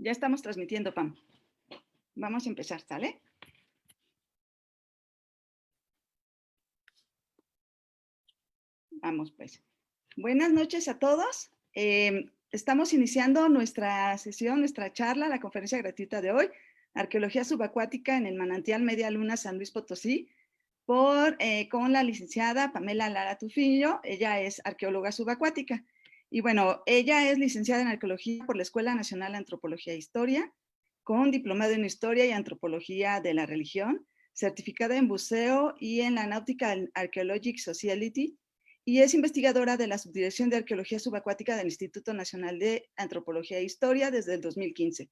Ya estamos transmitiendo, Pam. Vamos a empezar, ¿sale? Vamos, pues. Buenas noches a todos. Estamos iniciando nuestra sesión, nuestra charla, la conferencia gratuita de hoy, Arqueología Subacuática en el Manantial Media Luna San Luis Potosí, con la licenciada Pamela Lara Tufillo. Ella es arqueóloga subacuática. Y bueno, ella es licenciada en Arqueología por la Escuela Nacional de Antropología e Historia, con diplomado en Historia y Antropología de la Religión, certificada en buceo y en la Nautical Archaeological Society, y es investigadora de la Subdirección de Arqueología Subacuática del Instituto Nacional de Antropología e Historia desde el 2015.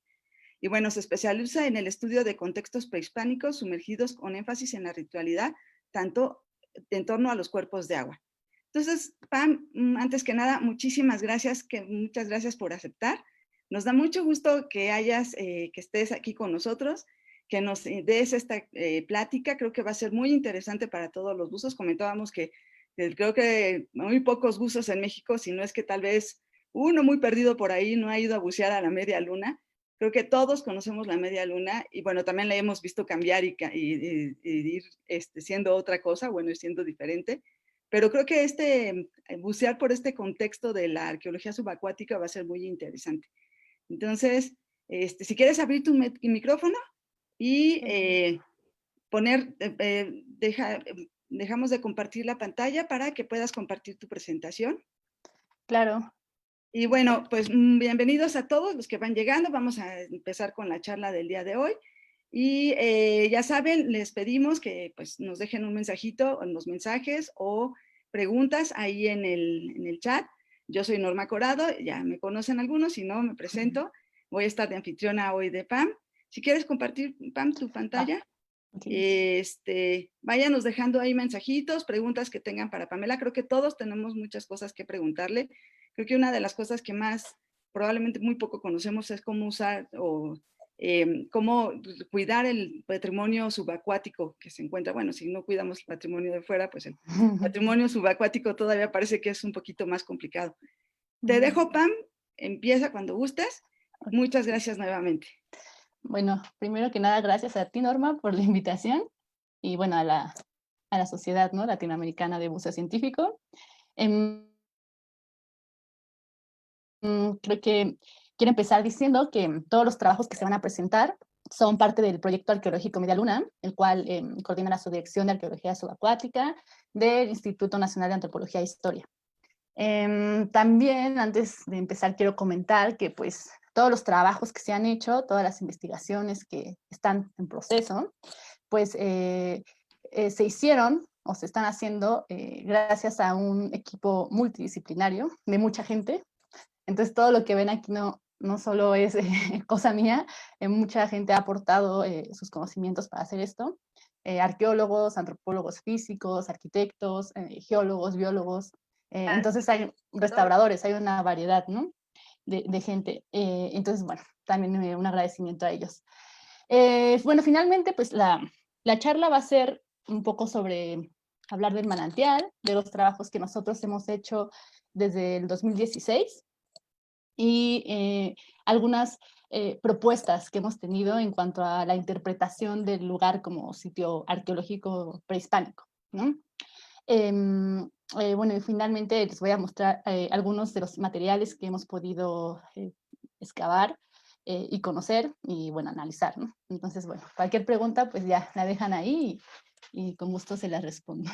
Y bueno, se especializa en el estudio de contextos prehispánicos sumergidos con énfasis en la ritualidad, tanto en torno a los cuerpos de agua. Entonces, Pam, antes que nada, muchas gracias por aceptar. Nos da mucho gusto que estés aquí con nosotros, que nos des esta plática. Creo que va a ser muy interesante para todos los buzos. Comentábamos que creo que muy pocos buzos en México, si no es que tal vez uno muy perdido por ahí no ha ido a bucear a la media luna. Creo que todos conocemos la media luna y bueno, también la hemos visto cambiar y ir siendo otra cosa, bueno, siendo diferente. Pero creo que bucear por este contexto de la arqueología subacuática va a ser muy interesante. Entonces, si quieres abrir tu micrófono y dejamos de compartir la pantalla para que puedas compartir tu presentación. Claro. Y bueno, pues bienvenidos a todos los que van llegando. Vamos a empezar con la charla del día de hoy. Y ya saben, les pedimos que pues, nos dejen un mensajito en los mensajes o preguntas ahí en el chat. Yo soy Norma Corado, ya me conocen algunos, si no, me presento. Voy a estar de anfitriona hoy de Pam. Si quieres compartir, Pam, tu pantalla. Okay. Váyanos dejando ahí mensajitos, preguntas que tengan para Pamela. Creo que todos tenemos muchas cosas que preguntarle. Creo que una de las cosas que más probablemente muy poco conocemos es cómo usar o cómo cuidar el patrimonio subacuático que se encuentra. Bueno, si no cuidamos el patrimonio de fuera, pues el patrimonio subacuático todavía parece que es un poquito más complicado. Te dejo, Pam, empieza cuando gustes. Muchas gracias nuevamente. Bueno, primero que nada, gracias a ti, Norma, por la invitación y bueno, a la Sociedad, ¿no?, Latinoamericana de Buceo Científico. Creo que quiero empezar diciendo que todos los trabajos que se van a presentar son parte del proyecto arqueológico Media Luna, el cual coordina la Subdirección de Arqueología Subacuática del Instituto Nacional de Antropología e Historia. También, antes de empezar, quiero comentar que pues todos los trabajos que se han hecho, todas las investigaciones que están en proceso, pues se hicieron o se están haciendo gracias a un equipo multidisciplinario de mucha gente. Entonces todo lo que ven aquí no solo es cosa mía, mucha gente ha aportado sus conocimientos para hacer esto. Arqueólogos, antropólogos físicos, arquitectos, geólogos, biólogos. Entonces hay restauradores, hay una variedad, ¿no?, de gente. Entonces, bueno, también un agradecimiento a ellos. Bueno, finalmente, pues la charla va a ser un poco sobre hablar del manantial, de los trabajos que nosotros hemos hecho desde el 2016 y algunas propuestas que hemos tenido en cuanto a la interpretación del lugar como sitio arqueológico prehispánico, ¿no? Bueno, y finalmente les voy a mostrar algunos de los materiales que hemos podido excavar y conocer y, bueno, analizar, ¿no? Entonces, bueno, cualquier pregunta, pues ya la dejan ahí y con gusto se las respondo.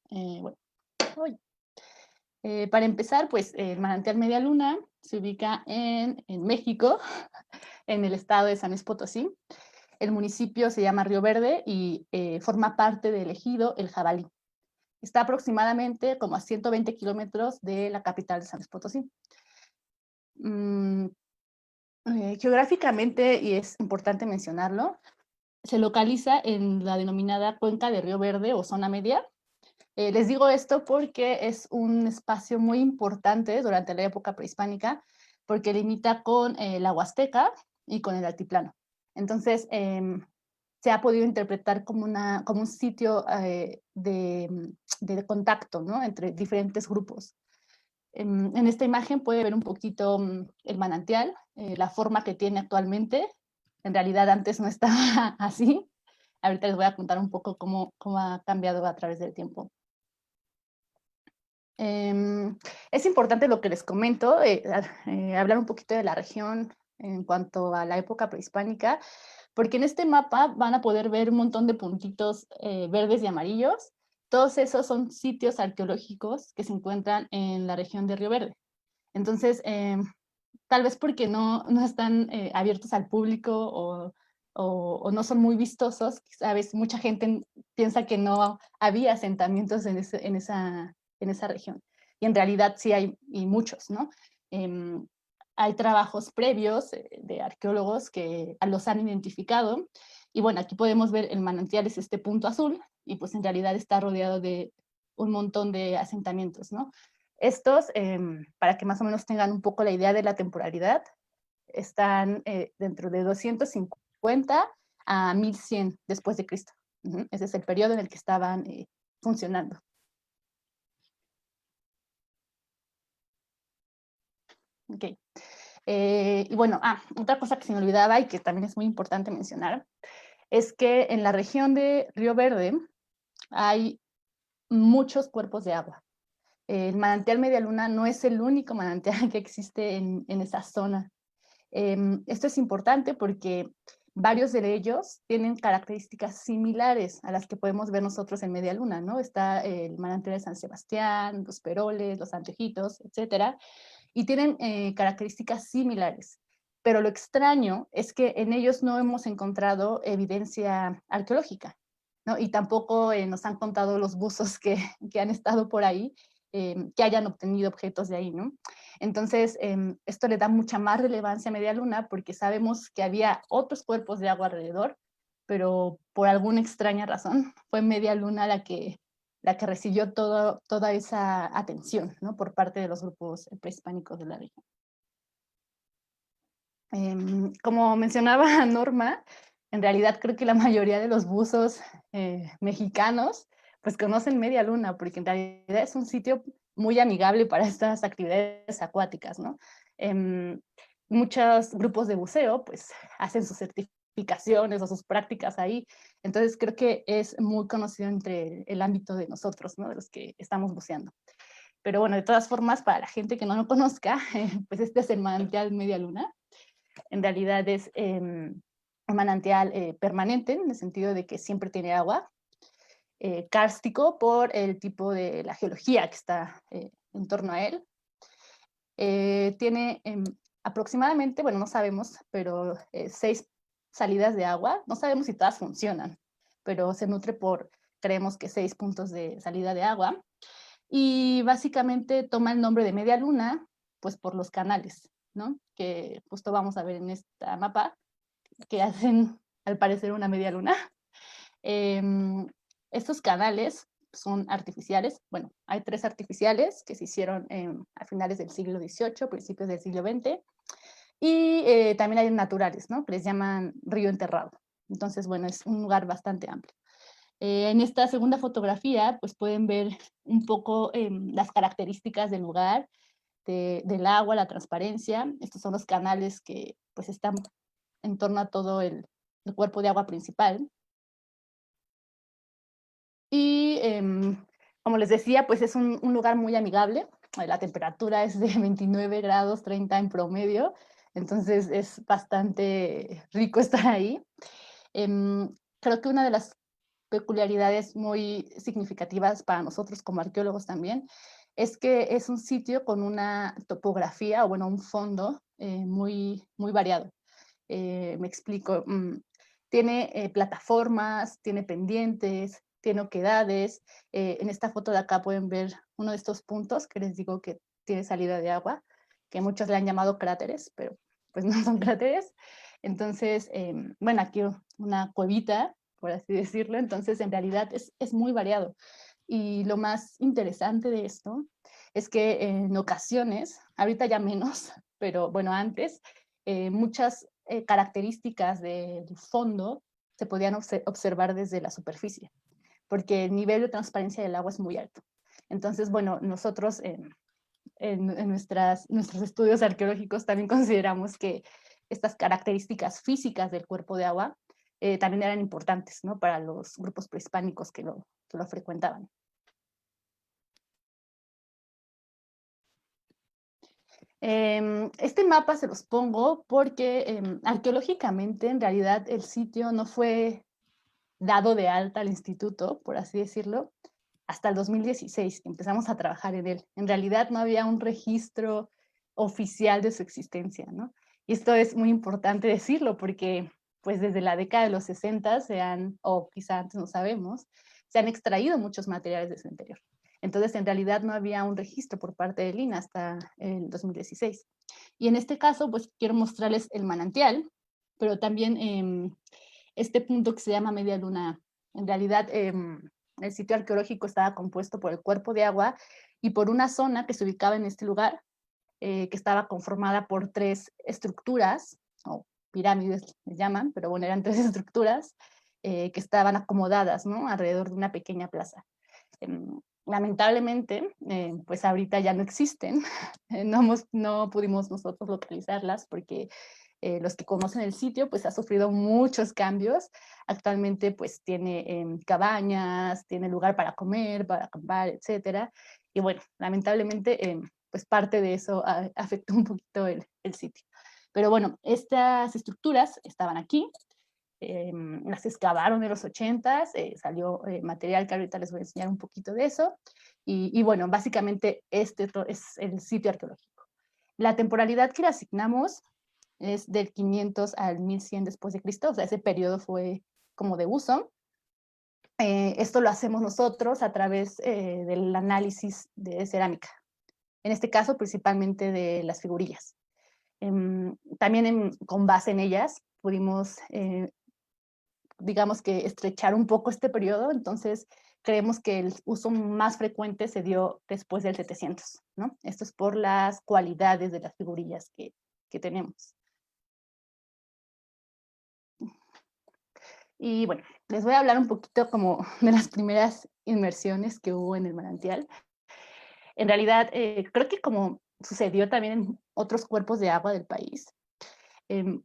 Bueno, para empezar, pues el manantial Media Luna se ubica en México, en el estado de San Luis Potosí. El municipio se llama Río Verde y forma parte del ejido El Jabalí. Está aproximadamente como a 120 kilómetros de la capital de San Luis Potosí. Geográficamente, y es importante mencionarlo, se localiza en la denominada Cuenca de Río Verde o Zona Media. Les digo esto porque es un espacio muy importante durante la época prehispánica, porque limita con la Huasteca y con el altiplano. Entonces, se ha podido interpretar como un sitio de contacto, ¿no?, entre diferentes grupos. En esta imagen puede ver un poquito el manantial, la forma que tiene actualmente. En realidad antes no estaba así. Ahorita les voy a contar un poco cómo ha cambiado a través del tiempo. Es importante lo que les comento, hablar un poquito de la región en cuanto a la época prehispánica, porque en este mapa van a poder ver un montón de puntitos verdes y amarillos. Todos esos son sitios arqueológicos que se encuentran en la región de Río Verde. Entonces, tal vez porque no están abiertos al público o no son muy vistosos, ¿sabes? Mucha gente piensa que no había asentamientos en esa región. Y en realidad sí hay, y muchos, ¿no? Hay trabajos previos de arqueólogos que los han identificado. Y bueno, aquí podemos ver el manantial es este punto azul y pues en realidad está rodeado de un montón de asentamientos, ¿no? Estos, para que más o menos tengan un poco la idea de la temporalidad, están dentro de 250 a 1100 después de Cristo. Ese es el periodo en el que estaban funcionando. Ok. Y bueno, otra cosa que se me olvidaba y que también es muy importante mencionar, es que en la región de Río Verde hay muchos cuerpos de agua. El manantial Media Luna no es el único manantial que existe en esa zona. Esto es importante porque varios de ellos tienen características similares a las que podemos ver nosotros en Media Luna, ¿no? Está el manantial de San Sebastián, los Peroles, los Antejitos, etcétera, y tienen características similares. Pero lo extraño es que en ellos no hemos encontrado evidencia arqueológica, ¿no? Y tampoco nos han contado los buzos que han estado por ahí, que hayan obtenido objetos de ahí, ¿no? Entonces, esto le da mucha más relevancia a Media Luna porque sabemos que había otros cuerpos de agua alrededor, pero por alguna extraña razón fue Media Luna la que recibió toda esa atención, ¿no? Por parte de los grupos prehispánicos de la región. Como mencionaba Norma, en realidad creo que la mayoría de los buzos mexicanos pues conocen Media Luna, porque en realidad es un sitio muy amigable para estas actividades acuáticas, ¿no? Muchos grupos de buceo pues hacen sus certificaciones o sus prácticas ahí, entonces creo que es muy conocido entre el ámbito de nosotros, ¿no? De los que estamos buceando. Pero bueno, de todas formas, para la gente que no lo conozca, pues este es el manantial Media Luna. En realidad es un manantial permanente, en el sentido de que siempre tiene agua, kárstico por el tipo de la geología que está en torno a él. Tiene aproximadamente, bueno, no sabemos, pero 6 salidas de agua. No sabemos si todas funcionan, pero se nutre por, creemos que 6 puntos de salida de agua. Y básicamente toma el nombre de Media Luna, pues por los canales, ¿no? Que justo vamos a ver en esta mapa, que hacen al parecer una media luna. Estos canales son artificiales. Bueno, hay 3 artificiales que se hicieron a finales del siglo XVIII, principios del siglo XX. Y también hay naturales, ¿no? Que les llaman río enterrado. Entonces, bueno, es un lugar bastante amplio. En esta segunda fotografía, pues pueden ver un poco las características del lugar, del agua, la transparencia. Estos son los canales que pues están en torno a todo el cuerpo de agua principal. Y como les decía, pues es un lugar muy amigable. La temperatura es de 29 grados 30 en promedio, entonces es bastante rico estar ahí. Creo que una de las peculiaridades muy significativas para nosotros como arqueólogos también es que es un sitio con una topografía, o bueno, un fondo muy variado. Me explico. Tiene plataformas, tiene pendientes, tiene oquedades. En esta foto de acá pueden ver uno de estos puntos que les digo que tiene salida de agua, que muchos le han llamado cráteres, pero pues no son cráteres. Entonces, bueno, aquí una cuevita, por así decirlo. Entonces, en realidad es muy variado. Y lo más interesante de esto es que en ocasiones, ahorita ya menos, pero bueno, antes, muchas características del fondo se podían observar desde la superficie, porque el nivel de transparencia del agua es muy alto. Entonces, bueno, nosotros en nuestros estudios arqueológicos también consideramos que estas características físicas del cuerpo de agua también eran importantes, ¿no? Para los grupos prehispánicos que lo frecuentaban. Este mapa se los pongo porque arqueológicamente en realidad el sitio no fue dado de alta al instituto, por así decirlo, hasta el 2016, que empezamos a trabajar en él. En realidad no había un registro oficial de su existencia, ¿no? Y esto es muy importante decirlo porque pues desde la década de los 60 o quizá antes no sabemos, se han extraído muchos materiales de su interior. Entonces, en realidad no había un registro por parte del INAH hasta el 2016. Y en este caso, pues quiero mostrarles el manantial, pero también este punto que se llama Media Luna. En realidad, el sitio arqueológico estaba compuesto por el cuerpo de agua y por una zona que se ubicaba en este lugar, que estaba conformada por 3 estructuras, o pirámides les llaman, pero bueno, eran 3 estructuras que estaban acomodadas, ¿no? Alrededor de una pequeña plaza. Lamentablemente, pues ahorita ya no existen, no pudimos nosotros localizarlas porque los que conocen el sitio, pues ha sufrido muchos cambios. Actualmente, pues tiene cabañas, tiene lugar para comer, para acampar, etcétera. Y bueno, lamentablemente, pues parte de eso afectó un poquito el sitio. Pero bueno, estas estructuras estaban aquí, las excavaron en los 80s, salió material que ahorita les voy a enseñar un poquito de eso. Y bueno, básicamente este es el sitio arqueológico. La temporalidad que le asignamos es del 500 al 1100 después de Cristo, o sea, ese periodo fue como de uso. Esto lo hacemos nosotros a través del análisis de cerámica, en este caso principalmente de las figurillas. También con base en ellas pudimos, digamos que estrechar un poco este periodo, entonces creemos que el uso más frecuente se dio después del 700, ¿no? Esto es por las cualidades de las figurillas que tenemos. Y bueno, les voy a hablar un poquito como de las primeras inmersiones que hubo en el manantial. En realidad, creo que como sucedió también en otros cuerpos de agua del país,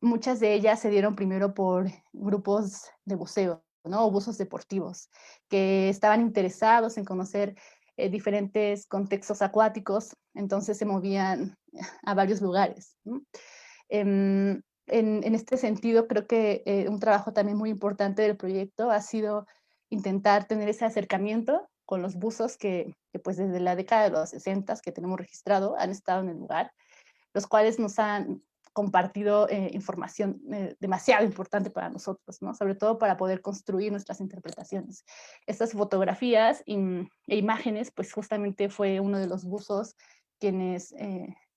muchas de ellas se dieron primero por grupos de buceo, ¿no? O buzos deportivos, que estaban interesados en conocer diferentes contextos acuáticos, entonces se movían a varios lugares, ¿no? En este sentido, creo que un trabajo también muy importante del proyecto ha sido intentar tener ese acercamiento con los buzos que pues desde la década de los 60 que tenemos registrado han estado en el lugar, los cuales nos han compartido información demasiado importante para nosotros, ¿no? Sobre todo para poder construir nuestras interpretaciones. Estas fotografías e imágenes, pues justamente fue uno de los buzos quienes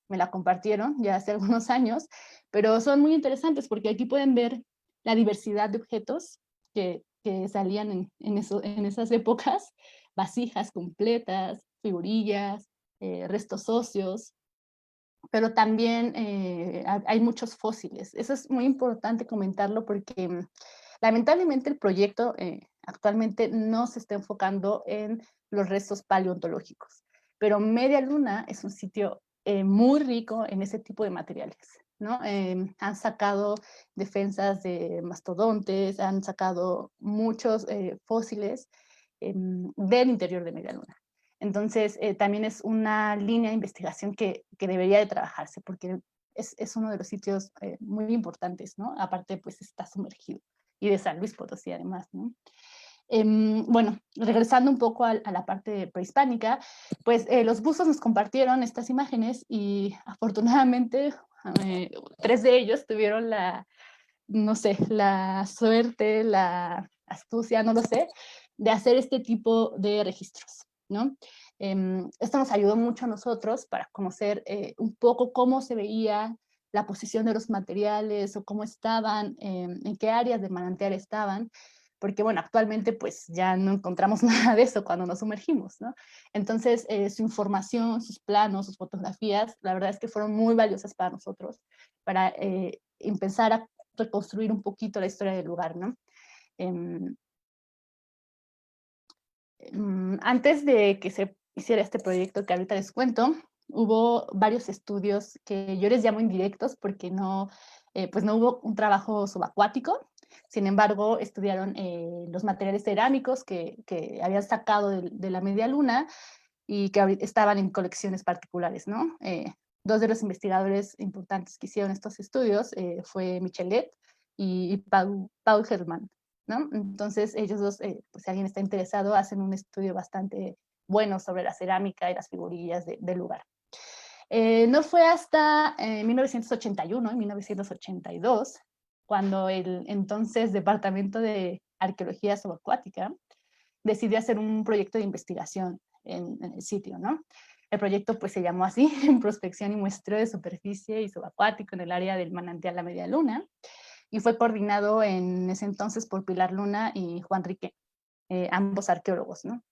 me la compartieron ya hace algunos años, pero son muy interesantes porque aquí pueden ver la diversidad de objetos que salían en esas épocas, vasijas completas, figurillas, restos óseos, pero también hay muchos fósiles. Eso es muy importante comentarlo porque lamentablemente el proyecto actualmente no se está enfocando en los restos paleontológicos, pero Media Luna es un sitio muy rico en ese tipo de materiales, ¿no? Han sacado defensas de mastodontes, han sacado muchos fósiles del interior de Media Luna. Entonces, también es una línea de investigación que debería de trabajarse, porque es uno de los sitios muy importantes, ¿no? Aparte, pues está sumergido, y de San Luis Potosí además, ¿no? Bueno, regresando un poco a la parte prehispánica, pues los buzos nos compartieron estas imágenes y afortunadamente 3 de ellos tuvieron no sé, la suerte, la astucia, no lo sé, de hacer este tipo de registros, ¿no? Esto nos ayudó mucho a nosotros para conocer un poco cómo se veía la posición de los materiales o cómo estaban, en qué áreas del manantial estaban, porque bueno, actualmente pues ya no encontramos nada de eso cuando nos sumergimos, ¿no? Entonces, su información, sus planos, sus fotografías, la verdad es que fueron muy valiosas para nosotros, para empezar a reconstruir un poquito la historia del lugar, ¿no? Antes de que se hiciera este proyecto que ahorita les cuento, hubo varios estudios que yo les llamo indirectos porque no, pues no hubo un trabajo subacuático. Sin embargo, estudiaron los materiales cerámicos que habían sacado de la media luna y que estaban en colecciones particulares, ¿no? Dos de los investigadores importantes que hicieron estos estudios fue Michelet y Paul Herrmann, ¿no? Entonces, ellos dos, pues si alguien está interesado, hacen un estudio bastante bueno sobre la cerámica y las figurillas del lugar. No fue hasta 1981 y 1982 cuando el entonces Departamento de Arqueología Subacuática decidió hacer un proyecto de investigación en el sitio, ¿no? El proyecto pues se llamó así, Prospección y Muestreo de Superficie y Subacuático en el área del manantial La Media Luna, y fue coordinado en ese entonces por Pilar Luna y Juan Riqué, ambos arqueólogos, ¿no?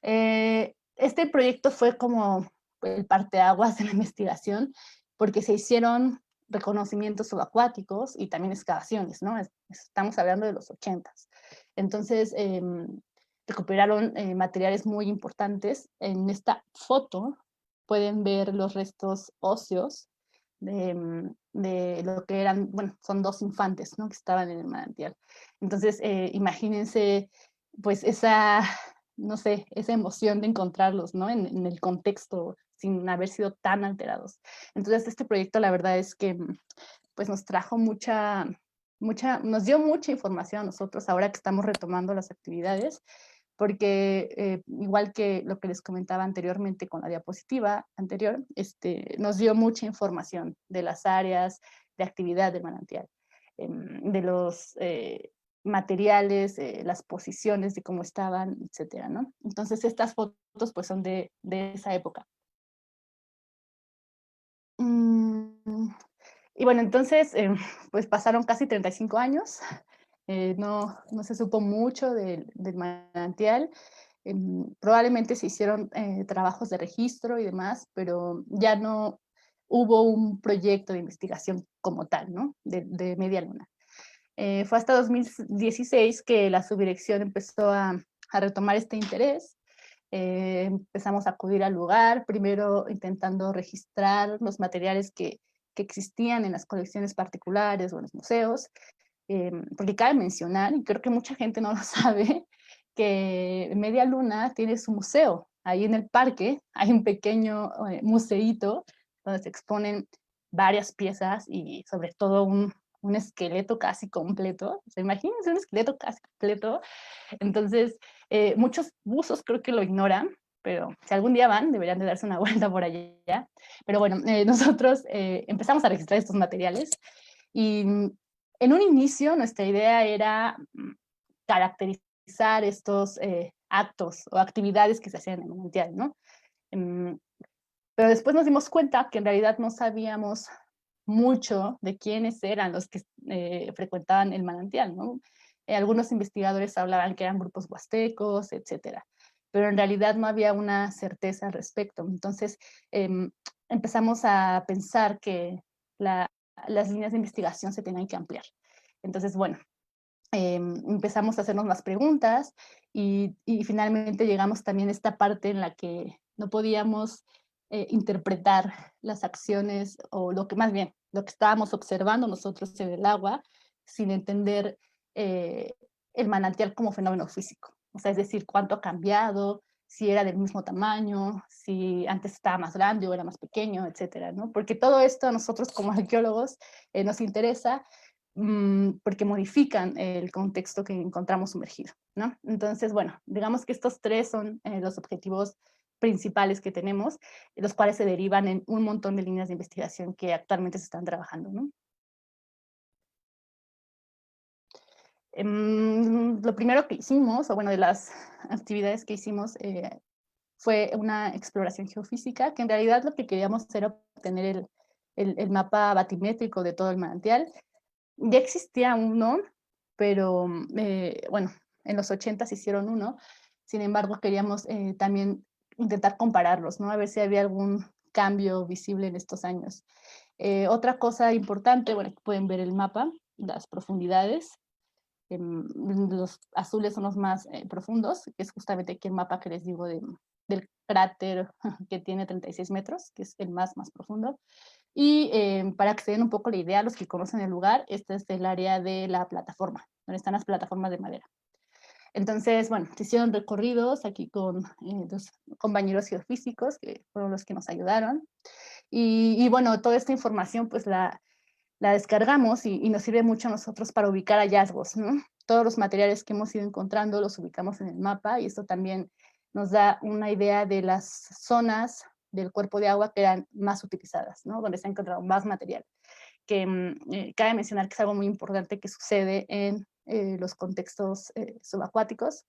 Este proyecto fue como el parteaguas de la investigación, porque se hicieron reconocimientos subacuáticos y también excavaciones, ¿no? Estamos hablando de los 80s. Entonces, recuperaron materiales muy importantes. En esta foto pueden ver los restos óseos de lo que eran, bueno, son dos infantes, ¿no? Que estaban en el manantial. Entonces, imagínense, pues esa, no sé, esa emoción de encontrarlos, ¿no? En el contexto, sin haber sido tan alterados. Entonces, este proyecto, la verdad es que, pues nos trajo nos dio mucha información a nosotros ahora que estamos retomando las actividades, porque igual que lo que les comentaba anteriormente con la diapositiva anterior, nos dio mucha información de las áreas de actividad del manantial, de los materiales, las posiciones de cómo estaban, etcétera, ¿no? Entonces estas fotos pues son de esa época. Y bueno, entonces pues pasaron casi 35 años, no se supo mucho del manantial. Probablemente se hicieron trabajos de registro y demás, pero ya no hubo un proyecto de investigación como tal, ¿no? De Media Luna. Fue hasta 2016 que la subdirección empezó a retomar este interés. Empezamos a acudir al lugar, primero intentando registrar los materiales que existían en las colecciones particulares o en los museos, porque cabe mencionar, y creo que mucha gente no lo sabe, que Media Luna tiene su museo. Ahí en el parque hay un pequeño museíto donde se exponen varias piezas y sobre todo un esqueleto casi completo. O sea, imagínense un esqueleto casi completo. Entonces, muchos buzos creo que lo ignoran, pero si algún día van, deberían de darse una vuelta por allá. Pero bueno, nosotros empezamos a registrar estos materiales y en un inicio nuestra idea era caracterizar estos actos o actividades que se hacían en el manantial, ¿no? Pero después nos dimos cuenta que en realidad no sabíamos mucho de quiénes eran los que frecuentaban el manantial, ¿no? Algunos investigadores hablaban que eran grupos huastecos, etcétera, pero en realidad no había una certeza al respecto. Entonces empezamos a pensar que las líneas de investigación se tenían que ampliar. Entonces, bueno, empezamos a hacernos más preguntas y finalmente llegamos también a esta parte en la que no podíamos interpretar las acciones o lo que más bien, lo que estábamos observando nosotros en el agua sin entender el manantial como fenómeno físico. O sea, es decir, cuánto ha cambiado, si era del mismo tamaño, si antes estaba más grande o era más pequeño, etcétera, ¿no? Porque todo esto a nosotros como arqueólogos nos interesa porque modifican el contexto que encontramos sumergido, ¿no? Entonces, bueno, digamos que estos tres son los objetivos principales que tenemos, los cuales se derivan en un montón de líneas de investigación que actualmente se están trabajando, ¿no? Lo primero que hicimos, o bueno, de las actividades que hicimos, fue una exploración geofísica, que en realidad lo que queríamos era obtener el mapa batimétrico de todo el manantial. Ya existía uno, pero bueno, en los 80 se hicieron uno. Sin embargo, queríamos también intentar compararlos, ¿no? A ver si había algún cambio visible en estos años. Otra cosa importante, bueno, pueden ver el mapa, las profundidades. Los azules son los más profundos, que es justamente aquí el mapa que les digo del cráter que tiene 36 metros, que es el más profundo. Y para que se den un poco la idea, los que conocen el lugar, este es el área de la plataforma, donde están las plataformas de madera. Entonces, bueno, se hicieron recorridos aquí con dos compañeros geofísicos, que fueron los que nos ayudaron. Y bueno, toda esta información pues la descargamos y nos sirve mucho a nosotros para ubicar hallazgos, ¿no? Todos los materiales que hemos ido encontrando los ubicamos en el mapa y esto también nos da una idea de las zonas del cuerpo de agua que eran más utilizadas, ¿no? Donde se ha encontrado más material. Que cabe mencionar que es algo muy importante que sucede en los contextos subacuáticos,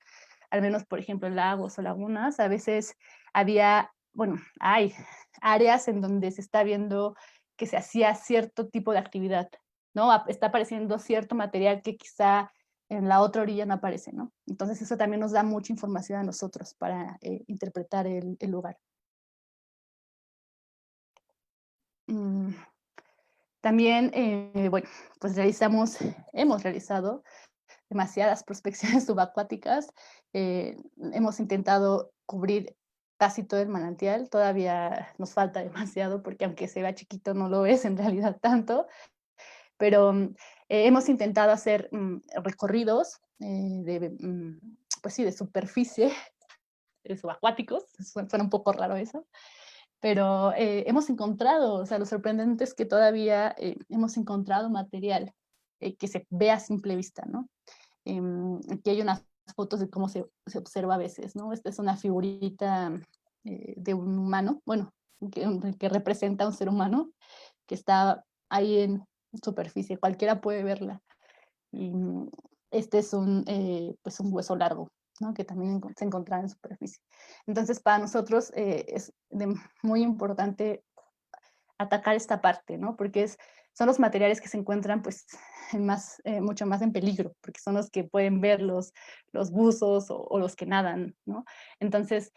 al menos, por ejemplo, en lagos o lagunas, a veces había, bueno, hay áreas en donde se está viendo que se hacía cierto tipo de actividad, ¿no? Está apareciendo cierto material que quizá en la otra orilla no aparece, ¿no? Entonces eso también nos da mucha información a nosotros para interpretar el lugar. Mm, También, bueno, pues hemos realizado demasiadas prospecciones subacuáticas. Hemos intentado cubrir casi todo el manantial. Todavía nos falta demasiado porque aunque se vea chiquito no lo es en realidad tanto. Pero hemos intentado hacer recorridos pues sí, de superficie, subacuáticos. Suena un poco raro eso. Pero hemos encontrado, o sea, lo sorprendente es que todavía hemos encontrado material que se ve a simple vista, ¿no? Aquí hay unas fotos de cómo se observa a veces, ¿no? Esta es una figurita de un humano, bueno, que representa a un ser humano que está ahí en superficie, cualquiera puede verla. Y este es pues un hueso largo, ¿no? Que también se encontraba en superficie. Entonces, para nosotros es muy importante atacar esta parte, ¿no? Porque son los materiales que se encuentran pues mucho más en peligro, porque son los que pueden ver los buzos o los que nadan, ¿no? Entonces,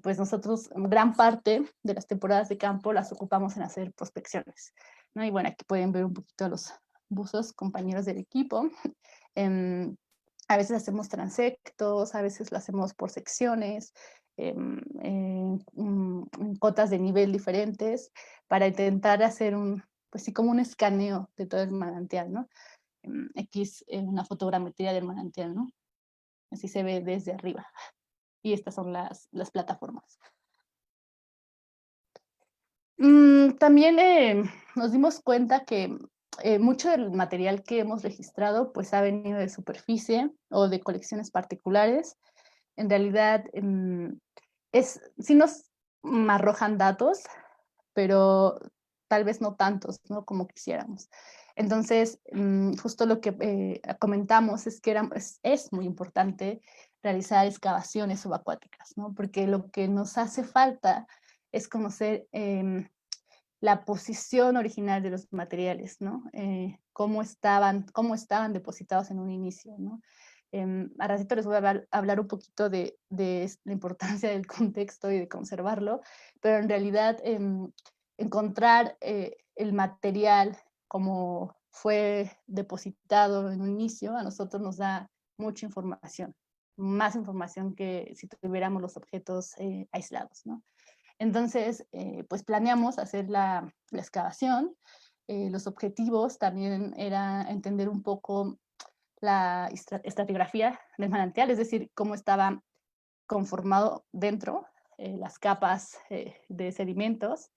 pues nosotros gran parte de las temporadas de campo las ocupamos en hacer prospecciones, ¿no? Y bueno, aquí pueden ver un poquito a los buzos, compañeros del equipo. A veces hacemos transectos, a veces lo hacemos por secciones, en cotas de nivel diferentes, para intentar hacer pues sí, como un escaneo de todo el manantial, ¿no? Aquí es una fotogrametría del manantial, ¿no? Así se ve desde arriba. Y estas son las plataformas. También nos dimos cuenta que mucho del material que hemos registrado pues ha venido de superficie o de colecciones particulares. En realidad, sí nos arrojan datos, pero tal vez no tantos, ¿no? Como quisiéramos. Entonces, justo lo que comentamos es que es muy importante realizar excavaciones subacuáticas, ¿no? Porque lo que nos hace falta es conocer la posición original de los materiales, ¿no? Cómo estaban depositados en un inicio, ¿no? A ratito les voy a hablar un poquito de la importancia del contexto y de conservarlo, pero en realidad encontrar el material como fue depositado en un inicio, a nosotros nos da mucha información, más información que si tuviéramos los objetos aislados, ¿no? Entonces, pues planeamos hacer la excavación. Los objetivos también era entender un poco la estratigrafía del manantial, es decir, cómo estaba conformado dentro, las capas de sedimentos,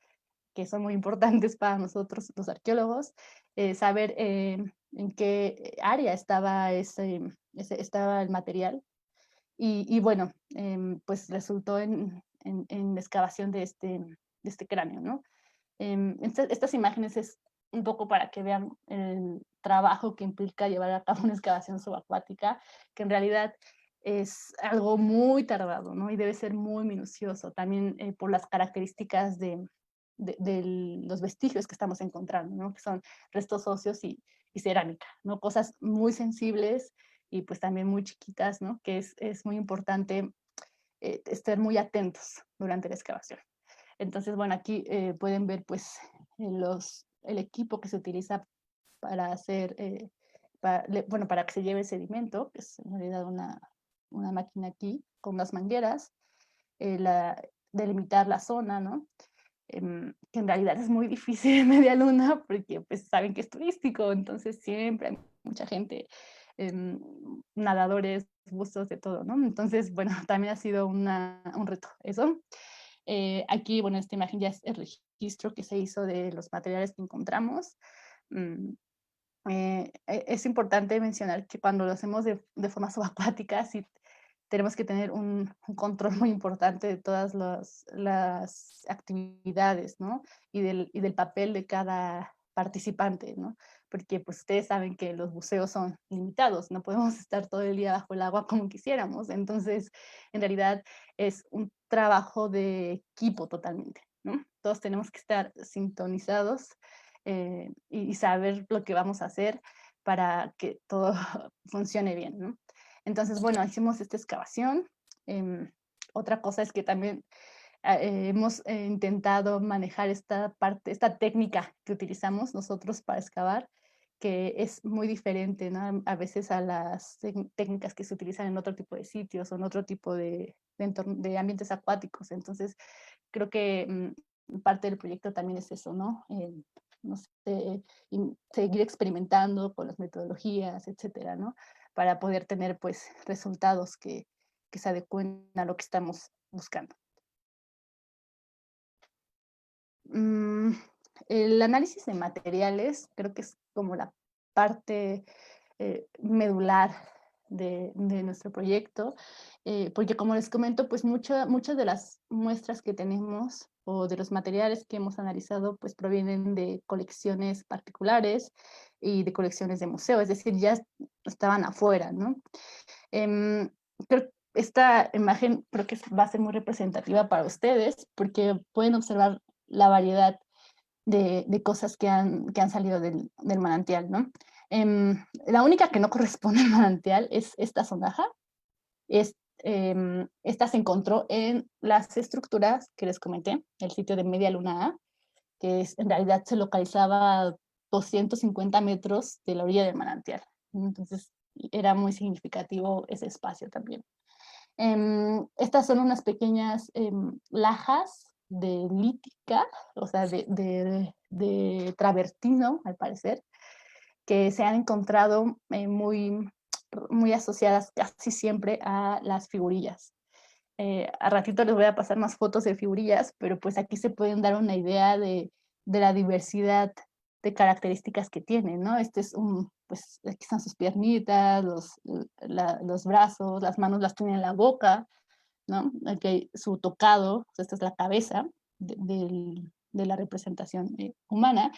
que son muy importantes para nosotros los arqueólogos, saber en qué área estaba el material. Y bueno, pues resultó en la excavación de este cráneo, ¿no? Estas imágenes es un poco para que vean el trabajo que implica llevar a cabo una excavación subacuática, que en realidad es algo muy tardado, ¿no? Y debe ser muy minucioso, también por las características de los vestigios que estamos encontrando, ¿no? Que son restos óseos y cerámica, ¿no? Cosas muy sensibles y pues también muy chiquitas, ¿no? Que es muy importante estar muy atentos durante la excavación. Entonces, bueno, aquí pueden ver pues el equipo que se utiliza para hacer, bueno, para que se lleve el sedimento, que es en realidad una máquina aquí con unas mangueras. delimitar la zona, ¿no? Que en realidad es muy difícil en Media Luna porque pues saben que es turístico, entonces siempre hay mucha gente, nadadores, buzos, de todo, ¿no? Entonces, bueno, también ha sido un reto eso. Aquí, bueno, esta imagen ya es el registro que se hizo de los materiales que encontramos. Mm, es importante mencionar que cuando lo hacemos de forma subacuática, sí tenemos que tener un control muy importante de todas las actividades, ¿no? Y del papel de cada participante, ¿no? Porque pues ustedes saben que los buceos son limitados, no podemos estar todo el día bajo el agua como quisiéramos, entonces en realidad es un trabajo de equipo totalmente, ¿no? Todos tenemos que estar sintonizados y saber lo que vamos a hacer para que todo funcione bien, ¿no? Entonces, bueno, hicimos esta excavación. Otra cosa es que también hemos intentado manejar esta parte, esta técnica que utilizamos nosotros para excavar, que es muy diferente, ¿no? A veces a las técnicas que se utilizan en otro tipo de sitios o en otro tipo de ambientes acuáticos. Entonces, creo que parte del proyecto también es eso, ¿no? No sé, seguir experimentando con las metodologías, etcétera, ¿no? Para poder tener, pues, resultados que se adecúen a lo que estamos buscando. Mm, el análisis de materiales creo que es como la parte medular de nuestro proyecto, porque como les comento, pues muchas de las muestras que tenemos o de los materiales que hemos analizado, pues provienen de colecciones particulares y de colecciones de museo, es decir, ya estaban afuera, ¿no? Em, esta imagen creo que va a ser muy representativa para ustedes porque pueden observar la variedad de cosas que han salido del manantial, ¿no? La única que no corresponde al manantial es esta sonaja. Esta se encontró en las estructuras que les comenté, el sitio de Media Luna A, en realidad se localizaba a 250 metros de la orilla del manantial. Entonces era muy significativo ese espacio también. Estas son unas pequeñas lajas de lítica, o sea, de travertino, al parecer, que se han encontrado muy asociadas casi siempre a las figurillas. A ratito les voy a pasar más fotos de figurillas, pero pues aquí se pueden dar una idea de la diversidad de características que tienen, ¿no? Pues aquí están sus piernitas, los brazos, las manos las tienen en la boca, ¿no? Aquí su tocado, pues esta es la cabeza de la representación humana.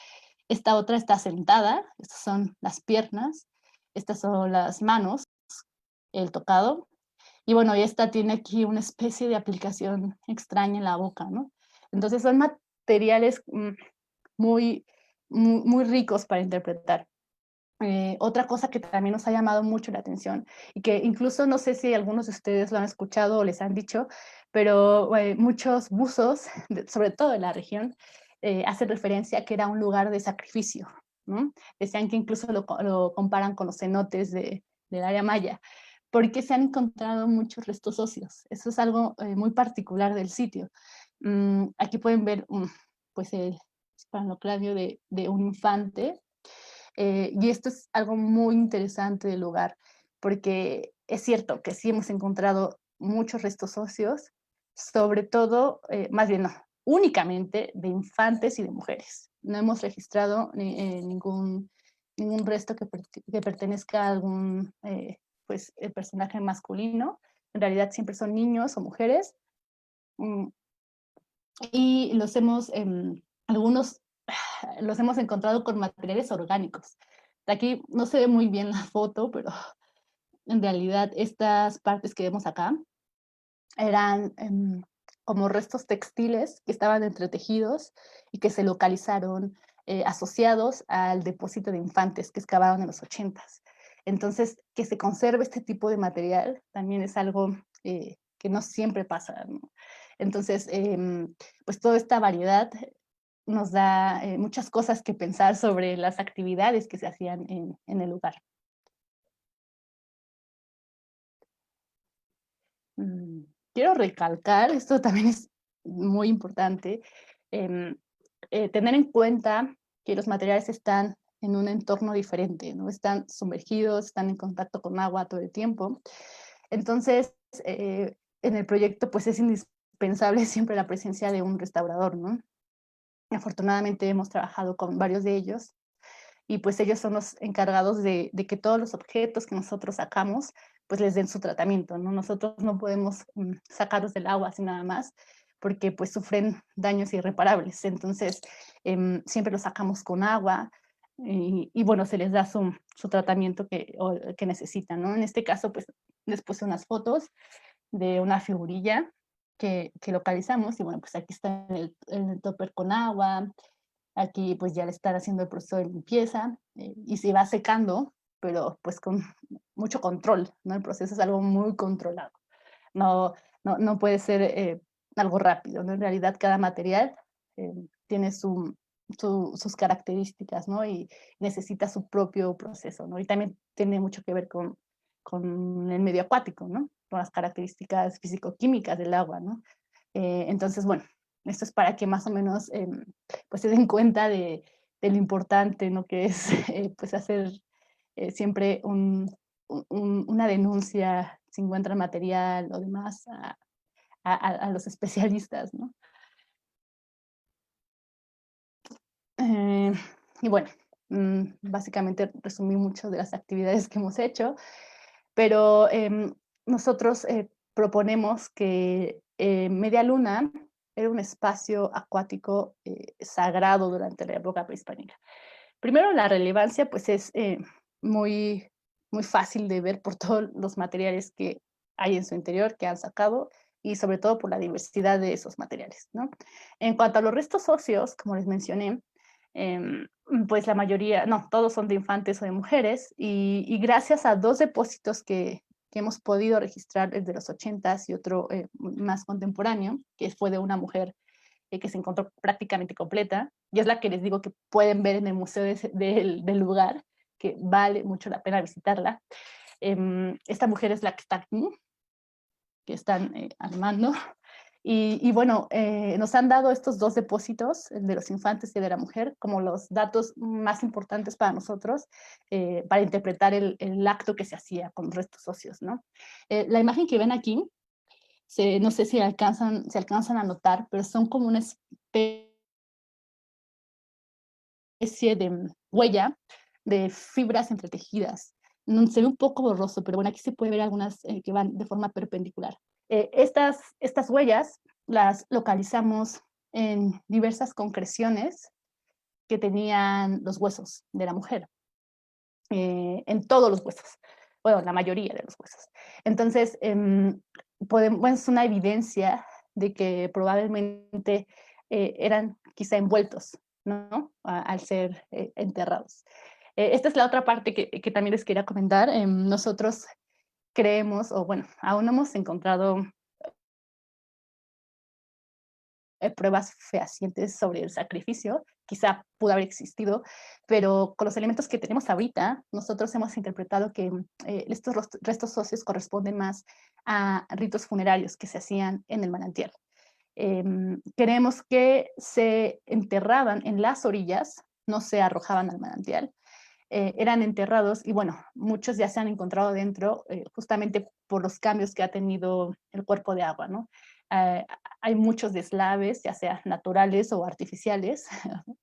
Esta otra está sentada, estas son las piernas, estas son las manos, el tocado, y bueno, y esta tiene aquí una especie de aplicación extraña en la boca, ¿no? Entonces son materiales muy ricos para interpretar. Otra cosa que también nos ha llamado mucho la atención y que incluso no sé si algunos de ustedes lo han escuchado o les han dicho, pero muchos buzos, sobre todo en la región, hacen referencia a que era un lugar de sacrificio, ¿no? Decían que incluso lo comparan con los cenotes del área maya, porque se han encontrado muchos restos óseos. Eso es algo muy particular del sitio. Aquí pueden ver pues el espranocráneo de un infante, y esto es algo muy interesante del lugar, porque es cierto que sí hemos encontrado muchos restos óseos, sobre todo, más bien no, únicamente de infantes y de mujeres. No hemos registrado ningún resto que pertenezca a algún pues, personaje masculino. En realidad siempre son niños o mujeres. Y algunos los hemos encontrado con materiales orgánicos. De aquí no se ve muy bien la foto, pero en realidad estas partes que vemos acá eran como restos textiles que estaban entretejidos y que se localizaron asociados al depósito de infantes que excavaron en los 80s. Entonces, que se conserve este tipo de material también es algo que no siempre pasa, ¿no? Entonces, pues toda esta variedad nos da muchas cosas que pensar sobre las actividades que se hacían en el lugar. Quiero recalcar, esto también es muy importante, tener en cuenta que los materiales están en un entorno diferente, ¿no? Están sumergidos, están en contacto con agua todo el tiempo. Entonces, en el proyecto, pues es indispensable siempre la presencia de un restaurador, ¿no? Afortunadamente hemos trabajado con varios de ellos y pues ellos son los encargados de que todos los objetos que nosotros sacamos, pues les den su tratamiento, ¿no? Nosotros no podemos sacarlos del agua así nada más, porque pues sufren daños irreparables. Entonces, siempre los sacamos con agua y bueno, se les da su tratamiento que necesitan, ¿no? En este caso, pues les puse unas fotos de una figurilla que localizamos y bueno, pues aquí está en el topper con agua, aquí pues ya le están haciendo el proceso de limpieza y se va secando, pero pues con mucho control, ¿no? El proceso es algo muy controlado. No, no puede ser algo rápido, ¿no? En realidad cada material tiene sus características, ¿no? Y necesita su propio proceso, ¿no? Y también tiene mucho que ver con el medio acuático, ¿no? Con las características físico-químicas del agua, ¿no? Entonces, bueno, esto es para que más o menos pues se den cuenta de lo importante, ¿no? Que es pues hacer siempre una denuncia si encuentran material o demás a los especialistas, ¿no? Eh, y bueno, básicamente resumí mucho de las actividades que hemos hecho, pero nosotros proponemos que Media Luna era un espacio acuático sagrado durante la época prehispánica. Primero, la relevancia pues es muy, muy fácil de ver por todos los materiales que hay en su interior, que han sacado, y sobre todo por la diversidad de esos materiales, ¿no? En cuanto a los restos óseos, como les mencioné, pues la mayoría, no, todos son de infantes o de mujeres, y gracias a dos depósitos que hemos podido registrar, el de los 80s y otro más contemporáneo, que fue de una mujer que se encontró prácticamente completa, y es la que les digo que pueden ver en el museo del lugar, que vale mucho la pena visitarla. Esta mujer es la que está aquí, que están armando, y bueno, nos han dado estos dos depósitos, el de los infantes y el de la mujer, como los datos más importantes para nosotros, para interpretar el acto que se hacía con restos óseos, ¿no? La imagen que ven aquí, no sé si se alcanzan a notar, pero son como una especie de huella de fibras entretejidas. Se ve un poco borroso, pero bueno, aquí se puede ver algunas que van de forma perpendicular. Estas huellas las localizamos en diversas concreciones que tenían los huesos de la mujer, en todos los huesos, bueno, la mayoría de los huesos. Entonces, es una evidencia de que probablemente eran quizá envueltos, ¿no? Al ser enterrados. Esta es la otra parte que también les quería comentar. Nosotros creemos, o bueno, aún no hemos encontrado pruebas fehacientes sobre el sacrificio, quizá pudo haber existido, pero con los elementos que tenemos ahorita, nosotros hemos interpretado que estos restos óseos corresponden más a ritos funerarios que se hacían en el manantial. Creemos que se enterraban en las orillas, no se arrojaban al manantial, eran enterrados y bueno, muchos ya se han encontrado dentro justamente por los cambios que ha tenido el cuerpo de agua, ¿no? Eh, Hay muchos deslaves, ya sea naturales o artificiales,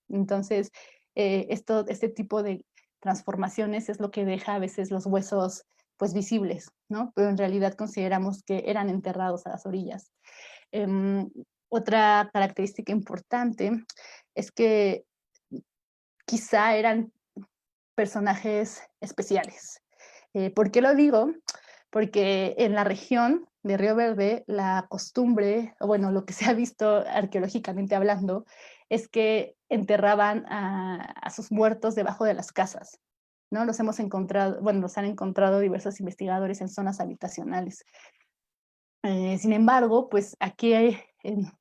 entonces este tipo de transformaciones es lo que deja a veces los huesos pues visibles, ¿no? Pero en realidad consideramos que eran enterrados a las orillas. Otra característica importante es que quizá eran personajes especiales. ¿Por qué lo digo? Porque en la región de Río Verde la costumbre, o bueno, lo que se ha visto arqueológicamente hablando, es que enterraban a sus muertos debajo de las casas, ¿no? Los hemos encontrado, bueno, los han encontrado diversos investigadores en zonas habitacionales. Sin embargo, pues aquí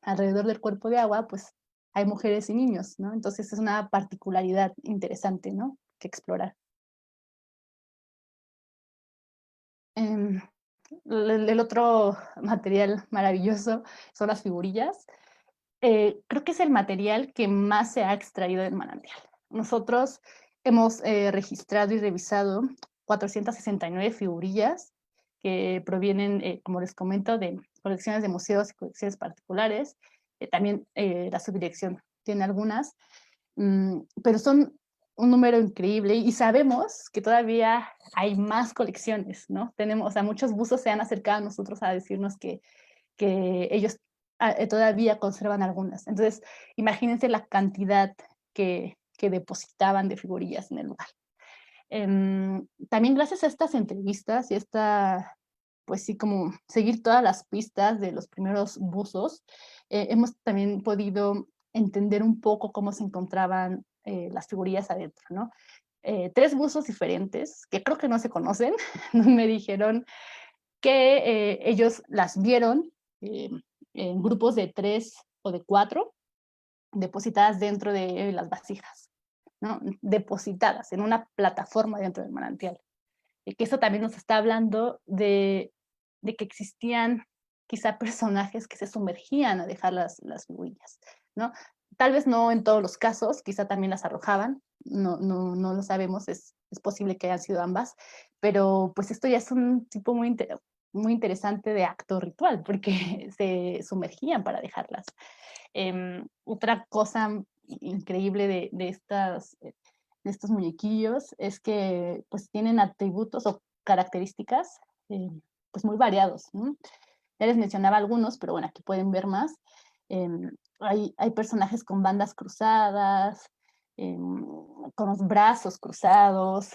alrededor del cuerpo de agua, pues hay mujeres y niños, ¿no? Entonces es una particularidad interesante, ¿no? Que explorar. Em, el otro material maravilloso son las figurillas. creo que es el material que más se ha extraído del manantial. Nosotros hemos registrado y revisado 469 figurillas que provienen, como les comento, de colecciones de museos y colecciones particulares. También la subdirección tiene algunas, pero son un número increíble y sabemos que todavía hay más colecciones, ¿no? Tenemos, o sea, muchos buzos se han acercado a nosotros a decirnos que ellos todavía conservan algunas. Entonces, imagínense la cantidad que depositaban de figurillas en el lugar. También gracias a estas entrevistas y esta, pues sí, como seguir todas las pistas de los primeros buzos, hemos también podido entender un poco cómo se encontraban las figurillas adentro, ¿no? 3 buzos diferentes, que creo que no se conocen, me dijeron que ellos las vieron eh, en grupos de 3 o de 4, depositadas dentro de las vasijas, ¿no? Depositadas en una plataforma dentro del manantial. Y que eso también nos está hablando de que existían quizá personajes que se sumergían a dejar las figurillas, ¿no? Tal vez no en todos los casos, quizá también las arrojaban, no lo sabemos, es posible que hayan sido ambas, pero pues esto ya es un tipo muy interesante de acto ritual, porque se sumergían para dejarlas. Otra cosa increíble de estos muñequillos es que pues tienen atributos o características pues muy variados, ¿no? Ya les mencionaba algunos, pero bueno, aquí pueden ver más. Hay personajes con bandas cruzadas, con los brazos cruzados,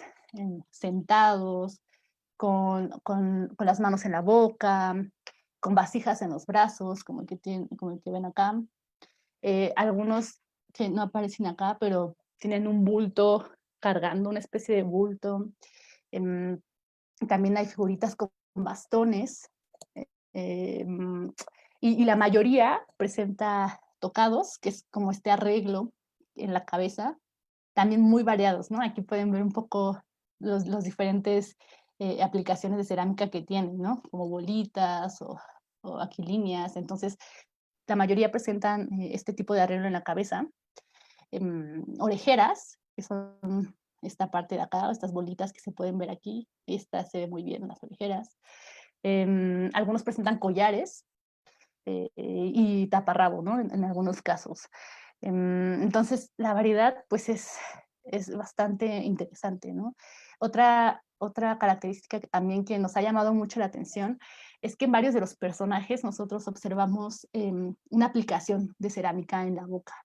sentados, con las manos en la boca, con vasijas en los brazos, como el que ven acá. Algunos que no aparecen acá, pero tienen un bulto cargando, una especie de bulto. Em, También hay figuritas con bastones. em, y la mayoría presenta tocados, que es como este arreglo en la cabeza, también muy variados, ¿no? Aquí pueden ver un poco los diferentes aplicaciones de cerámica que tienen, ¿no? Como bolitas o aquí líneas. Entonces, la mayoría presentan este tipo de arreglo en la cabeza. Orejeras, que son esta parte de acá, estas bolitas que se pueden ver aquí. Esta se ve muy bien, las orejeras. Algunos presentan collares y taparrabo, ¿no? En algunos casos. Entonces, la variedad, pues, es bastante interesante, ¿no? Otra característica también que nos ha llamado mucho la atención es que en varios de los personajes nosotros observamos una aplicación de cerámica en la boca,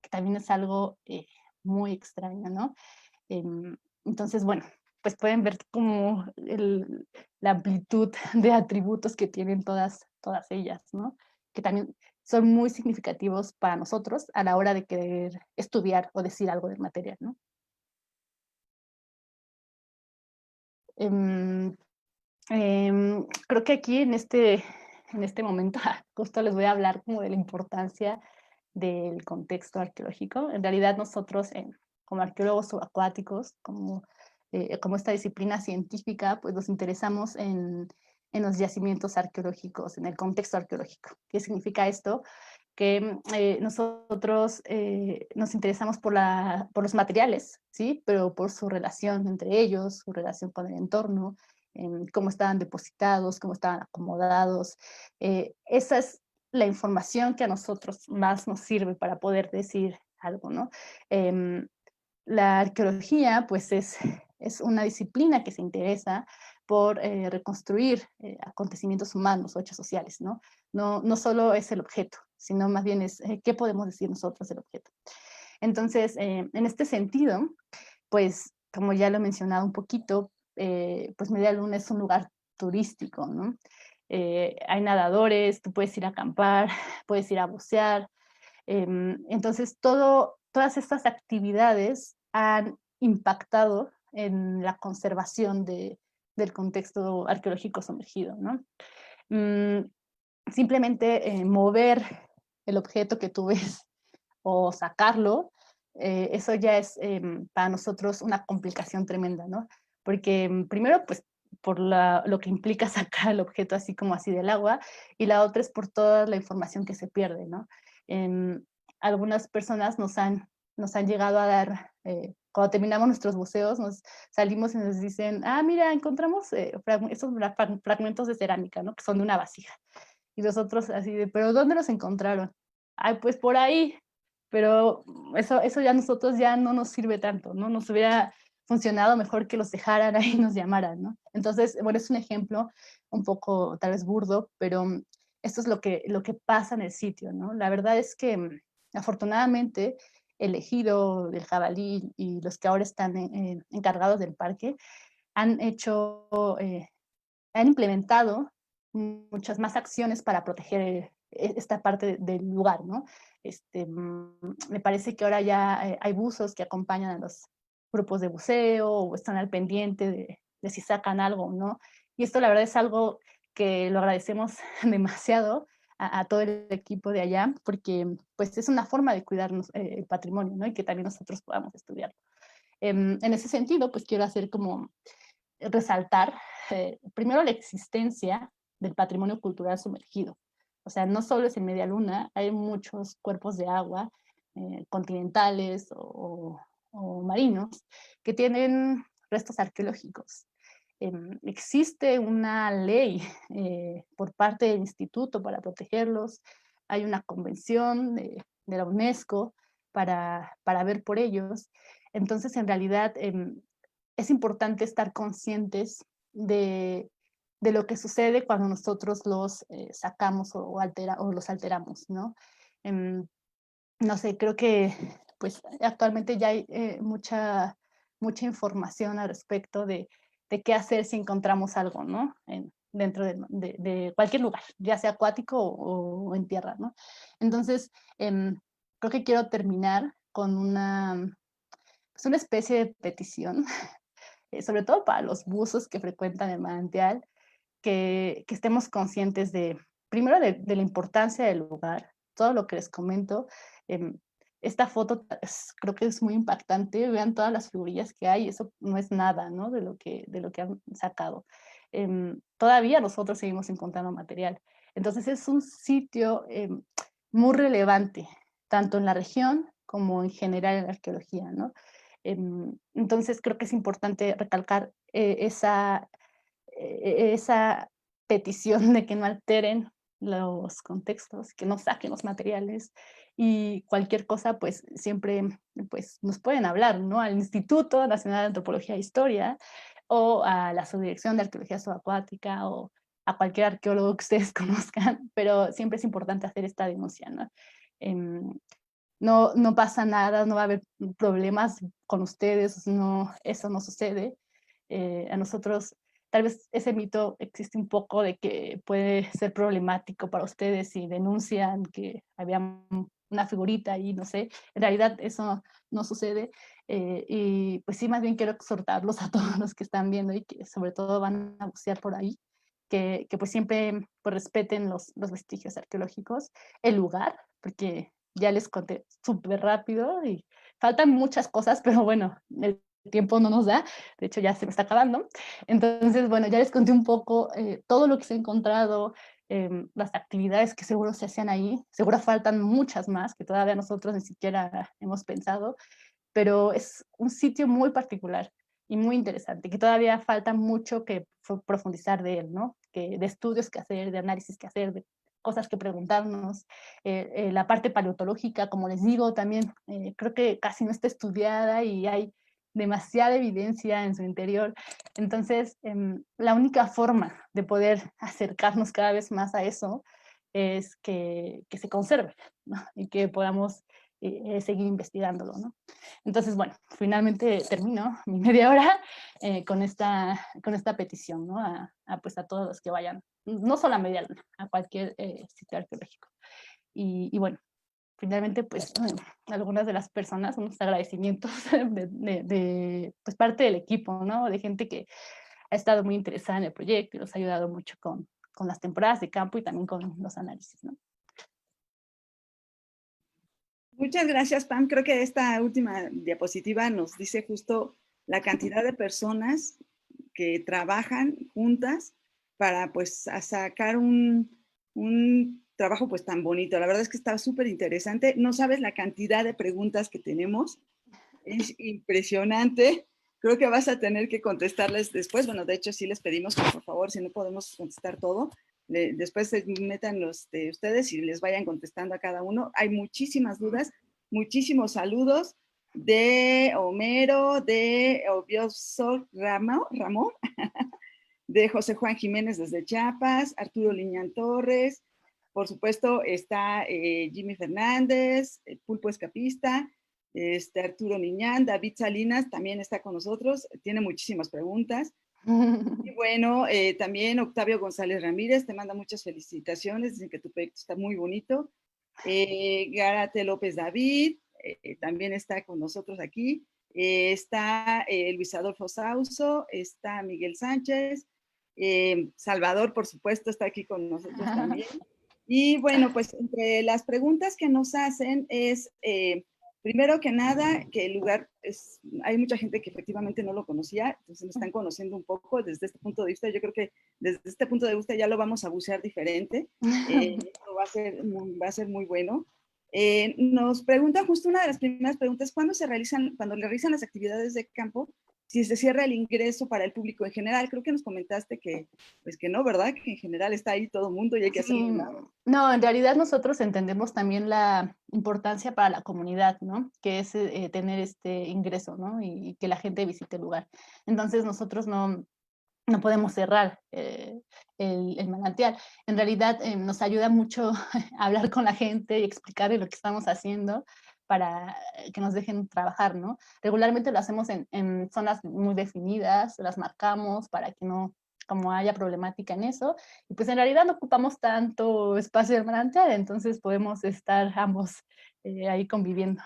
que también es algo muy extraño, ¿no? Entonces, bueno, pues pueden ver como la amplitud de atributos que tienen todas ellas, ¿no? Que también son muy significativos para nosotros a la hora de querer estudiar o decir algo del material, ¿no? Em, Creo que aquí en este momento justo les voy a hablar como de la importancia del contexto arqueológico. En realidad nosotros como arqueólogos subacuáticos, como esta disciplina científica, pues nos interesamos en los yacimientos arqueológicos, en el contexto arqueológico. ¿Qué significa esto? Que nosotros nos interesamos por los materiales, ¿sí? Pero por su relación entre ellos, su relación con el entorno, cómo estaban depositados, cómo estaban acomodados. Esa es la información que a nosotros más nos sirve para poder decir algo, ¿no? La arqueología, pues, es una disciplina que se interesa por reconstruir acontecimientos humanos o hechos sociales, ¿no? No solo es el objeto, sino más bien es qué podemos decir nosotros del objeto. Entonces, en este sentido, pues, como ya lo he mencionado un poquito, pues Media Luna es un lugar turístico, ¿no? Hay nadadores, tú puedes ir a acampar, puedes ir a bucear. Entonces, todas estas actividades han impactado en la conservación del contexto arqueológico sumergido, ¿no? Mm, Simplemente mover el objeto que tú ves o sacarlo, eso ya es para nosotros una complicación tremenda, ¿no? Porque primero, pues, por lo que implica sacar el objeto así como así del agua, y la otra es por toda la información que se pierde, ¿no? Algunas personas nos han llegado a dar, cuando terminamos nuestros buceos, nos salimos y nos dicen, mira, encontramos esos fragmentos de cerámica, ¿no? Que son de una vasija. Y nosotros así de, ¿pero dónde los encontraron? Ay, pues por ahí. Pero eso ya a nosotros ya no nos sirve tanto, ¿no? Nos hubiera funcionado mejor que los dejaran ahí y nos llamaran, ¿no? Entonces, bueno, es un ejemplo un poco tal vez burdo, pero esto es lo que pasa en el sitio, ¿no? La verdad es que afortunadamente el ejido del jabalí y los que ahora están encargados del parque han han implementado muchas más acciones para proteger esta parte del lugar, ¿no? Me parece que ahora ya hay buzos que acompañan a los grupos de buceo o están al pendiente de si sacan algo o no. Y esto la verdad es algo que lo agradecemos demasiado a todo el equipo de allá, porque pues es una forma de cuidarnos el patrimonio, ¿no? Y que también nosotros podamos estudiarlo. En ese sentido, pues quiero hacer como resaltar primero la existencia del patrimonio cultural sumergido. O sea, no solo es en Media Luna, hay muchos cuerpos de agua continentales o marinos que tienen restos arqueológicos. Existe una ley por parte del instituto para protegerlos, hay una convención de la UNESCO para ver por ellos. Entonces, en realidad, es importante estar conscientes de lo que sucede cuando nosotros los sacamos o los alteramos, ¿no? No sé, creo que pues actualmente ya hay mucha información al respecto de qué hacer si encontramos algo, ¿no? Dentro de cualquier lugar, ya sea acuático o en tierra, ¿no? Entonces, creo que quiero terminar con pues una especie de petición, sobre todo para los buzos que frecuentan el manantial, que estemos conscientes primero de la importancia del lugar, todo lo que les comento. em, Esta foto creo que es muy impactante, vean todas las figurillas que hay, eso no es nada, ¿no? De lo que han sacado. Todavía nosotros seguimos encontrando material. Entonces es un sitio muy relevante, tanto en la región como en general en la arqueología, ¿no? Entonces creo que es importante recalcar esa petición de que no alteren los contextos, que no saquen los materiales y cualquier cosa, pues siempre pues, nos pueden hablar, ¿no? Al Instituto Nacional de Antropología e Historia o a la Subdirección de Arqueología Subacuática o a cualquier arqueólogo que ustedes conozcan, pero siempre es importante hacer esta denuncia, ¿no? Em, no pasa nada, no va a haber problemas con ustedes, no, eso no sucede. A nosotros, tal vez ese mito existe un poco de que puede ser problemático para ustedes si denuncian que había una figurita y no sé, en realidad eso no sucede. Y pues sí, más bien quiero exhortarlos a todos los que están viendo y que sobre todo van a bucear por ahí, que pues siempre pues, respeten los vestigios arqueológicos, el lugar, porque ya les conté súper rápido y faltan muchas cosas, pero bueno, el tiempo no nos da, de hecho ya se me está acabando. Entonces, bueno, ya les conté un poco todo lo que se ha encontrado, las actividades que seguro se hacían ahí, seguro faltan muchas más que todavía nosotros ni siquiera hemos pensado, pero es un sitio muy particular y muy interesante, que todavía falta mucho que profundizar de él, ¿no? De estudios que hacer, de análisis que hacer, de cosas que preguntarnos. La parte paleontológica, como les digo, también creo que casi no está estudiada y hay demasiada evidencia en su interior. Entonces, la única forma de poder acercarnos cada vez más a eso es que se conserve, ¿no? Y que podamos seguir investigándolo, ¿no? Entonces, bueno, finalmente termino mi media hora con esta petición, ¿no? Pues a todos los que vayan, no solo a Media Luna, a cualquier sitio arqueológico. Y bueno, finalmente, pues, algunas de las personas, unos agradecimientos pues, parte del equipo, ¿no? De gente que ha estado muy interesada en el proyecto y nos ha ayudado mucho con las temporadas de campo y también con los análisis, ¿no? Muchas gracias, Pam. Creo que esta última diapositiva nos dice justo la cantidad de personas que trabajan juntas para pues a sacar un trabajo pues tan bonito. La verdad es que está súper interesante. No sabes la cantidad de preguntas que tenemos. Es impresionante. Creo que vas a tener que contestarles después. Bueno, de hecho sí les pedimos que por favor, si no podemos contestar todo, después se metan los de ustedes y les vayan contestando a cada uno. Hay muchísimas dudas, muchísimos saludos de Homero, de Obioso Ramón, de José Juan Jiménez desde Chiapas, Arturo Liñán Torres, por supuesto está Jimmy Fernández, Pulpo Escapista, Arturo Liñán, David Salinas también está con nosotros, tiene muchísimas preguntas. Y bueno, también Octavio González Ramírez te manda muchas felicitaciones, dicen que tu proyecto está muy bonito. Gárate López David, también está con nosotros aquí. Está Luis Adolfo Sauso, está Miguel Sánchez, Salvador, por supuesto, está aquí con nosotros también. Y bueno, pues entre las preguntas que nos hacen es, primero que nada, que el lugar hay mucha gente que efectivamente no lo conocía, entonces lo están conociendo un poco desde este punto de vista. Yo creo que desde este punto de vista ya lo vamos a bucear diferente. Va a ser muy bueno. Nos pregunta justo una de las primeras preguntas, cuando realizan las actividades de campo, si se cierra el ingreso para el público en general. Creo que nos comentaste que, pues que no, ¿verdad? Que en general está ahí todo el mundo y hay que hacer nada. No, en realidad nosotros entendemos también la importancia para la comunidad, ¿no? Que es tener este ingreso, ¿no? Y que la gente visite el lugar. Entonces nosotros no podemos cerrar el manantial. En realidad nos ayuda mucho hablar con la gente y explicarle lo que estamos haciendo para que nos dejen trabajar, ¿no? Regularmente lo hacemos en zonas muy definidas, las marcamos para que no como haya problemática en eso, y pues en realidad no ocupamos tanto espacio del manantial, entonces podemos estar ambos ahí conviviendo.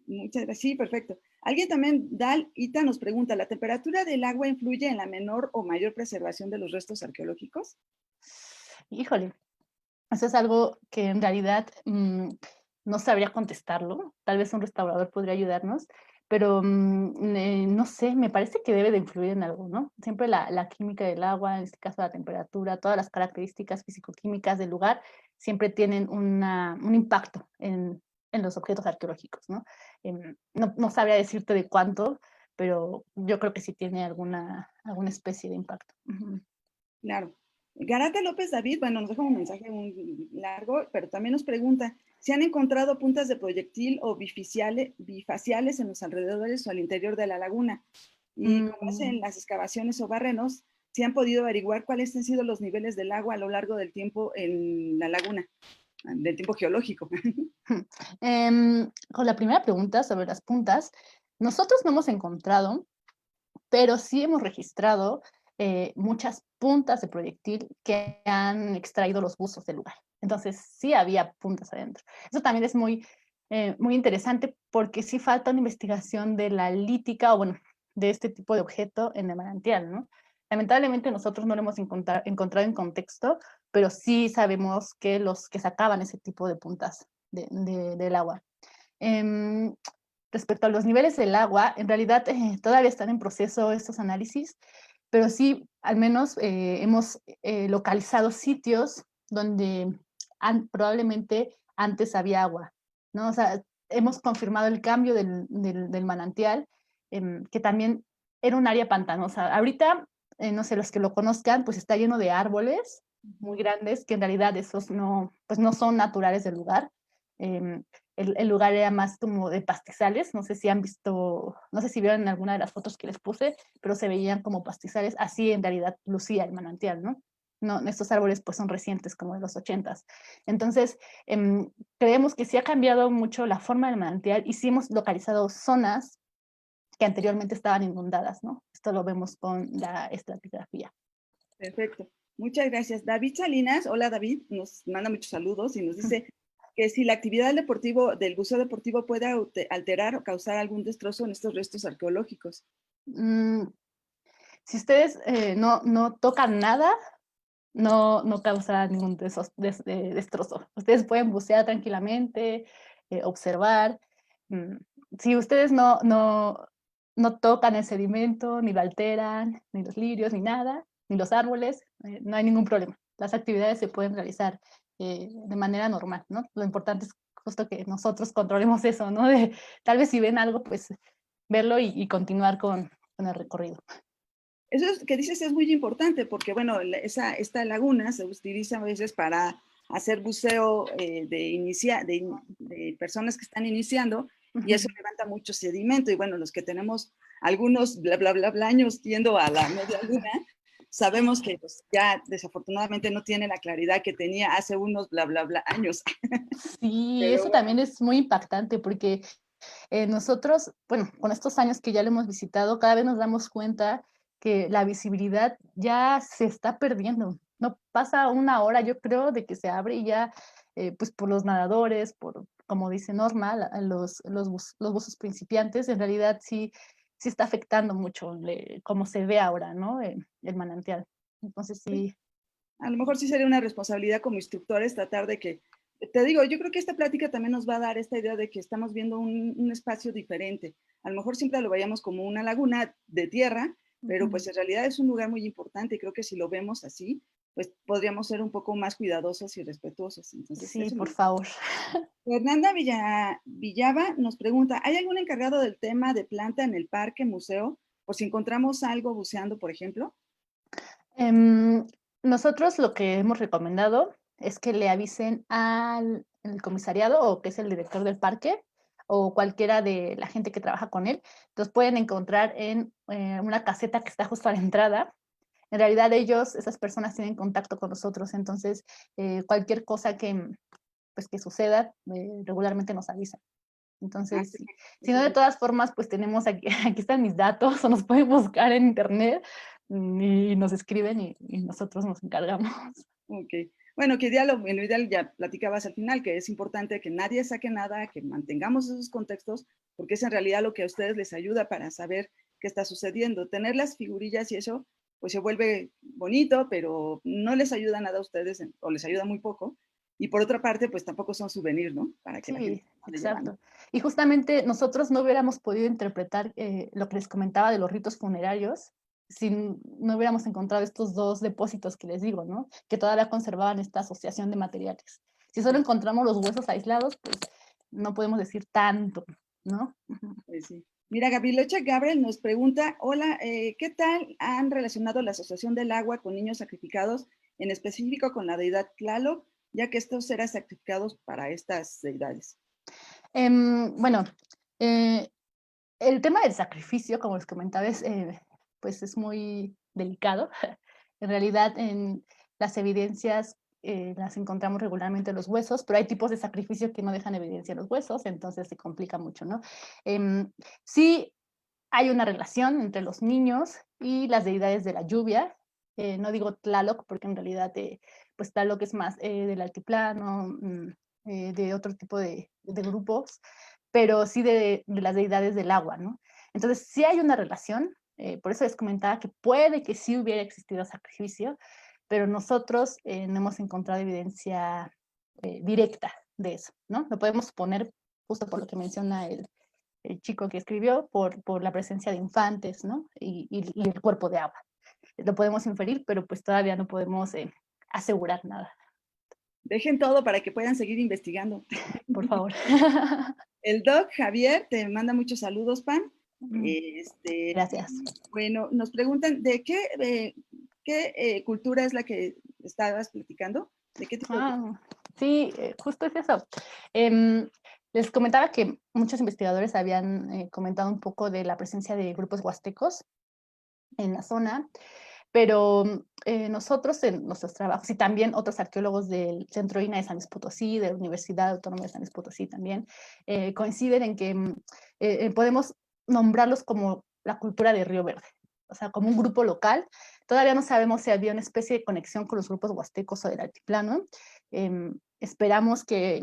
Muchas gracias, sí, perfecto. Alguien también, Dal Ita, nos pregunta, ¿la temperatura del agua influye en la menor o mayor preservación de los restos arqueológicos? Híjole, eso es algo que en realidad no sabría contestarlo. Tal vez un restaurador podría ayudarnos, pero no sé, me parece que debe de influir en algo, ¿no? Siempre la química del agua, en este caso la temperatura, todas las características físico-químicas del lugar, siempre tienen un impacto en los objetos arqueológicos, ¿no? No sabría decirte de cuánto, pero yo creo que sí tiene alguna especie de impacto. Claro. Garata López David, bueno, nos deja un mensaje muy largo, pero también nos pregunta, ¿se han encontrado puntas de proyectil o bifaciales en los alrededores o al interior de la laguna? Y con base en las excavaciones o barrenos, ¿se han podido averiguar cuáles han sido los niveles del agua a lo largo del tiempo en la laguna, del tiempo geológico? Con la primera pregunta sobre las puntas, nosotros no hemos encontrado, pero sí hemos registrado muchas puntas de proyectil que han extraído los buzos del lugar. Entonces sí había puntas adentro. Eso también es muy interesante porque sí falta una investigación de la lítica o bueno, de este tipo de objeto en el manantial, ¿no? Lamentablemente nosotros no lo hemos encontrado en contexto, pero sí sabemos que los que sacaban ese tipo de puntas del agua. Respecto a los niveles del agua, en realidad todavía están en proceso estos análisis, pero sí, al menos hemos localizado sitios donde probablemente antes había agua, ¿no? O sea, hemos confirmado el cambio del manantial, que también era un área pantanosa. Ahorita, no sé, los que lo conozcan, pues está lleno de árboles muy grandes, que en realidad esos pues no son naturales del lugar. El lugar era más como de pastizales, no sé si han visto, no sé si vieron alguna de las fotos que les puse, pero se veían como pastizales, así en realidad lucía el manantial, ¿no? No, estos árboles pues son recientes, como de los 80s. Entonces, creemos que sí ha cambiado mucho la forma del manantial y sí hemos localizado zonas que anteriormente estaban inundadas, ¿no? Esto lo vemos con la estratigrafía. Perfecto. Muchas gracias. David Salinas, hola David, nos manda muchos saludos y nos dice que si la actividad del buceo deportivo puede alterar o causar algún destrozo en estos restos arqueológicos. Si ustedes no tocan nada, no causa ningún destrozo. Ustedes pueden bucear tranquilamente, observar. Si ustedes no tocan el sedimento, ni lo alteran, ni los lirios, ni nada, ni los árboles, no hay ningún problema. Las actividades se pueden realizar de manera normal, ¿no? Lo importante es justo que nosotros controlemos eso, ¿no? De, tal vez si ven algo, pues verlo y continuar con el recorrido. Eso que dices es muy importante porque, bueno, esta laguna se utiliza a veces para hacer buceo de personas que están iniciando y eso levanta mucho sedimento. Y bueno, los que tenemos algunos bla, bla, bla, bla años yendo a la media luna, sabemos que pues, ya desafortunadamente no tiene la claridad que tenía hace unos bla, bla, bla años. Sí, Pero eso bueno, también es muy impactante porque nosotros, bueno, con estos años que ya lo hemos visitado, cada vez nos damos cuenta que la visibilidad ya se está perdiendo. No pasa una hora, yo creo, de que se abre y ya, pues por los nadadores, por, como dice Norma, los buzos principiantes, en realidad sí, sí está afectando mucho cómo se ve ahora, ¿no? El manantial. Entonces sí. a lo mejor sí sería una responsabilidad como instructores tratar de que, te digo, yo creo que esta plática también nos va a dar esta idea de que estamos viendo un espacio diferente. A lo mejor siempre lo veíamos como una laguna de tierra, pero pues en realidad es un lugar muy importante y creo que si lo vemos así, pues podríamos ser un poco más cuidadosos y respetuosos. Entonces, Sí, eso me por gusta. favor. Fernanda Villaba nos pregunta, ¿hay algún encargado del tema de planta en el parque, museo? O si encontramos algo buceando, por ejemplo. Em, Nosotros lo que hemos recomendado es que le avisen al el comisariado o que es el director del parque o cualquiera de la gente que trabaja con él. Entonces pueden encontrar en una caseta que está justo a la entrada. En realidad ellos, esas personas tienen contacto con nosotros, entonces cualquier cosa pues, que suceda regularmente nos avisan. Ah, Entonces, si eso no, es de muy todas formas, pues tenemos aquí, aquí están mis datos o nos pueden buscar en internet y nos escriben y nosotros nos encargamos. Ok. Bueno, que en lo ideal ya platicabas al final, que es importante que nadie saque nada, que mantengamos esos contextos, porque es en realidad lo que a ustedes les ayuda para saber qué está sucediendo. Tener las figurillas y eso, pues se vuelve bonito, pero no les ayuda nada a ustedes, o les ayuda muy poco. Y por otra parte, pues tampoco son souvenir, ¿no? Para que la gente Sí, se vaya llevando. exacto. Y justamente nosotros no hubiéramos podido interpretar lo que les comentaba de los ritos funerarios si no hubiéramos encontrado estos dos depósitos que les digo, ¿no? Que todavía conservaban esta asociación de materiales. Si solo Sí, encontramos los huesos aislados, pues no podemos decir tanto, ¿no? pues sí. Mira, Gabrilocha Gabriel nos pregunta, hola, ¿qué tal han relacionado la Asociación del Agua con niños sacrificados, en específico con la deidad Tlaloc, ya que estos eran sacrificados para estas deidades? Bueno, eh, el tema del sacrificio, como les comentaba, pues es muy delicado. En realidad, en las evidencias las encontramos regularmente en los huesos, pero hay tipos de sacrificio que no dejan evidencia en los huesos, entonces se complica mucho, ¿no? Em, sí hay una relación entre los niños y las deidades de la lluvia. No digo Tlaloc, porque en realidad, pues Tlaloc es más del altiplano, de otro tipo de grupos, pero sí de las deidades del agua, ¿no? Entonces, sí hay una relación, por eso les comentaba que puede que sí hubiera existido sacrificio, pero nosotros no hemos encontrado evidencia directa de eso, ¿no? Lo podemos suponer justo por lo que menciona el chico que escribió, por la presencia de infantes, ¿no? Y el cuerpo de agua. Lo podemos inferir, pero pues todavía no podemos asegurar nada, Dejen todo para que puedan seguir investigando. por favor. El doc Javier te manda muchos saludos, Pan. Gracias. Bueno, nos preguntan de qué cultura es la que estabas platicando, de qué tipo de cultura. Ah, sí, justo es eso. Em, Les comentaba que muchos investigadores habían comentado un poco de la presencia de grupos huastecos en la zona, pero nosotros en nuestros trabajos y también otros arqueólogos del Centro INA de San Luis Potosí, de la Universidad Autónoma de San Luis Potosí también, coinciden en que podemos nombrarlos como la cultura de Río Verde, o sea, como un grupo local. Todavía no sabemos si había una especie de conexión con los grupos huastecos o del altiplano. Esperamos que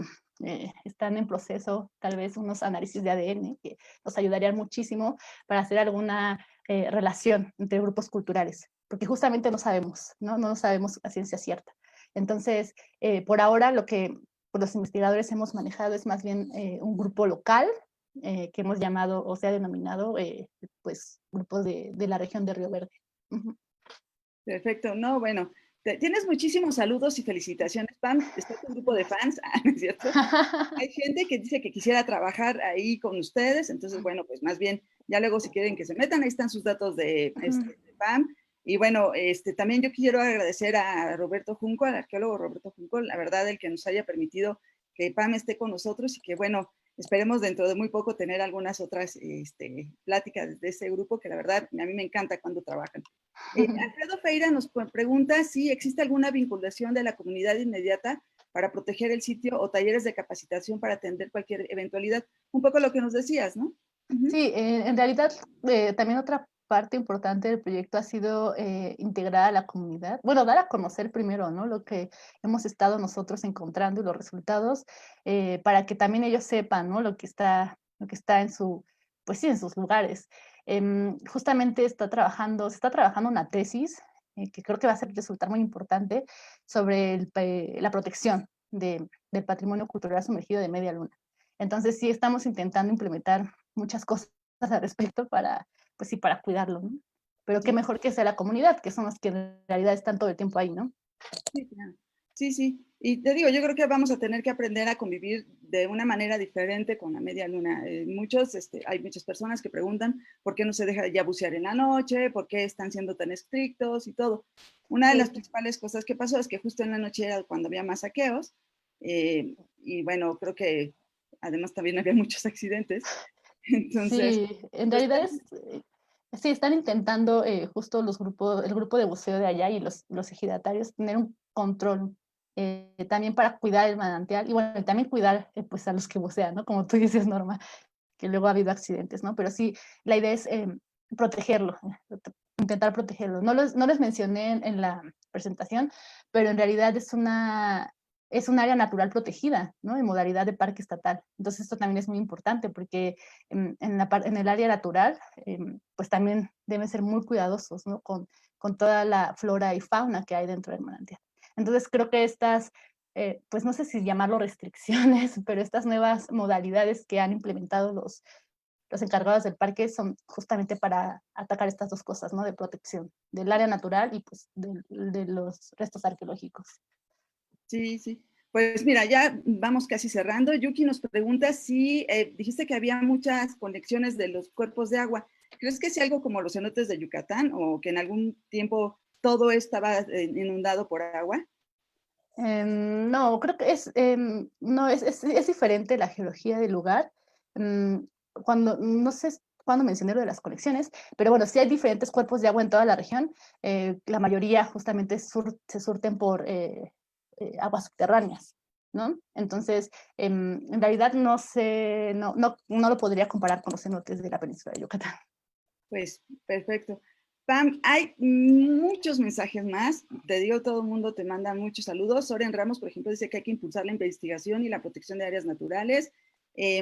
están en proceso tal vez unos análisis de ADN que nos ayudarían muchísimo para hacer alguna relación entre grupos culturales, porque justamente no sabemos, ¿no? No lo sabemos a ciencia cierta. Entonces, por ahora lo que los investigadores hemos manejado es más bien un grupo local que hemos llamado o se ha denominado pues grupos de la región de Río Verde. Uh -huh. Perfecto, no, bueno, Tienes muchísimos saludos y felicitaciones, Pam. Está tu grupo de fans, ¿no es cierto? Hay gente que dice que quisiera trabajar ahí con ustedes, entonces, bueno, pues más bien, ya luego si quieren que se metan, ahí están sus datos de Pam. Y bueno, también yo quiero agradecer a Roberto Junco, al arqueólogo Roberto Junco, la verdad, el que nos haya permitido que Pam esté con nosotros y que, bueno, esperemos dentro de muy poco tener algunas otras pláticas de ese grupo, que la verdad, a mí me encanta cuando trabajan. Alfredo Feira nos pregunta si existe alguna vinculación de la comunidad inmediata para proteger el sitio o talleres de capacitación para atender cualquier eventualidad. Un poco lo que nos decías, ¿no? Sí, en realidad también otra parte importante del proyecto ha sido integrar a la comunidad, bueno, dar a conocer primero, ¿no? Lo que hemos estado nosotros encontrando y los resultados, para que también ellos sepan, ¿no? Lo que está en su, pues sí, en sus lugares. Justamente se está trabajando una tesis que creo que va a resultar muy importante sobre la protección del patrimonio cultural sumergido de Media Luna. Entonces sí estamos intentando implementar muchas cosas al respecto para, pues sí, para cuidarlo, ¿no? Pero qué mejor que sea la comunidad, que son los que en realidad están todo el tiempo ahí, ¿no? Sí, claro. Sí, sí. Y te digo, yo creo que vamos a tener que aprender a convivir de una manera diferente con la media luna. Hay muchas personas que preguntan por qué no se deja ya bucear en la noche, por qué están siendo tan estrictos y todo. Una de las principales cosas que pasó es que justo en la noche era cuando había más saqueos. Y bueno, creo que además también había muchos accidentes. Entonces, Sí, en pues, realidad sí, están intentando justo el grupo de buceo de allá y los ejidatarios tener un control también para cuidar el manantial y bueno, también cuidar pues a los que bucean, ¿no? Como tú dices, Norma, que luego ha habido accidentes, ¿no? Pero sí, la idea es protegerlo, intentar protegerlo. No les mencioné en la presentación, pero en realidad es un área natural protegida, ¿no? En modalidad de parque estatal. Entonces esto también es muy importante porque en el área natural, pues también deben ser muy cuidadosos, ¿no? Con toda la flora y fauna que hay dentro del manantial. Entonces creo que pues no sé si llamarlo restricciones, pero estas nuevas modalidades que han implementado los encargados del parque son justamente para atacar estas dos cosas, ¿no? De protección del área natural y pues de los restos arqueológicos. sí, sí. Pues mira, ya vamos casi cerrando. Yuki nos pregunta si dijiste que había muchas conexiones de los cuerpos de agua. ¿Crees que es algo como los cenotes de Yucatán o que en algún tiempo todo estaba inundado por agua? No, creo que no, es diferente la geología del lugar. No sé cuándo mencioné lo de las conexiones, pero bueno, sí hay diferentes cuerpos de agua en toda la región. La mayoría justamente se surten por aguas subterráneas, ¿no? Entonces, en realidad no sé, no lo podría comparar con los cenotes de la península de Yucatán. Pues perfecto. Pam, hay muchos mensajes más. Te digo, todo el mundo te manda muchos saludos. Soren Ramos, por ejemplo, dice que hay que impulsar la investigación y la protección de áreas naturales.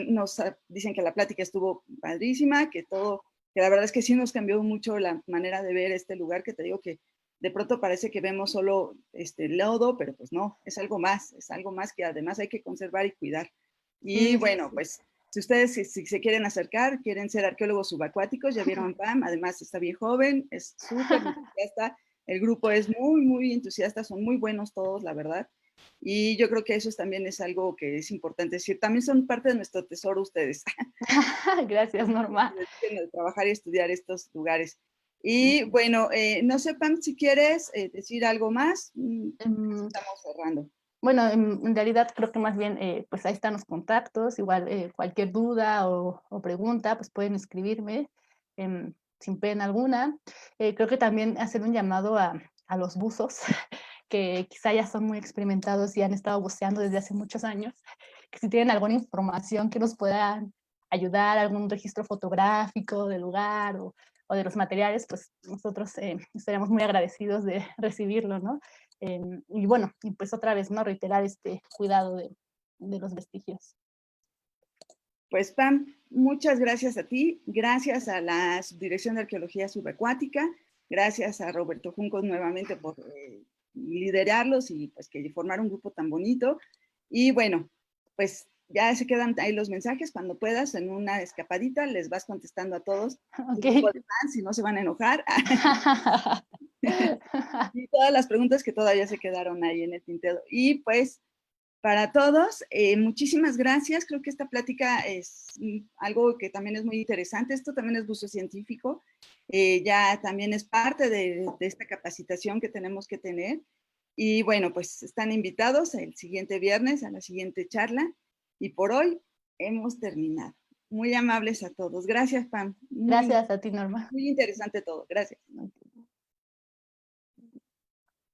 Nos dicen que la plática estuvo padrísima, que la verdad es que sí nos cambió mucho la manera de ver este lugar, que te digo que de pronto parece que vemos solo lodo, pero pues no, es algo más que además hay que conservar y cuidar. Y Sí, bueno, pues si ustedes si se quieren acercar, quieren ser arqueólogos subacuáticos, ya vieron a Pam, además está bien joven, es súper entusiasta, el grupo es muy, muy entusiasta, son muy buenos todos, la verdad. Y yo creo que eso también es algo que es importante decir. También son parte de nuestro tesoro ustedes. gracias, Norma. De trabajar y estudiar estos lugares. Y bueno, no sé, Pam, si quieres decir algo más, Em, estamos cerrando. Bueno, en realidad creo que más bien, pues ahí están los contactos, igual cualquier duda o pregunta, pues pueden escribirme sin pena alguna. Creo que también hacer un llamado a los buzos, que quizá ya son muy experimentados y han estado buceando desde hace muchos años, que si tienen alguna información que nos pueda ayudar, algún registro fotográfico del lugar o de los materiales, pues nosotros estaríamos muy agradecidos de recibirlo, ¿no? Y bueno, y pues otra vez, ¿no? Reiterar este cuidado de los vestigios. Pues Pam, muchas gracias a ti, gracias a la Subdirección de Arqueología Subacuática, gracias a Roberto Juncos nuevamente por liderarlos y pues que formar un grupo tan bonito. Y bueno, pues ya se quedan ahí los mensajes, cuando puedas, en una escapadita, les vas contestando a todos, tu Ok. grupo de fans, si no se van a enojar. Y todas las preguntas que todavía se quedaron ahí en el tintero. Y pues, para todos, muchísimas gracias. Creo que esta plática es algo que también es muy interesante. Esto también es buzo científico. Ya también es parte de esta capacitación que tenemos que tener. Y bueno, pues están invitados el siguiente viernes a la siguiente charla. Y por hoy hemos terminado. Muy amables a todos. Gracias, Pam. Muy, Gracias a ti, Norma. muy interesante todo. Gracias.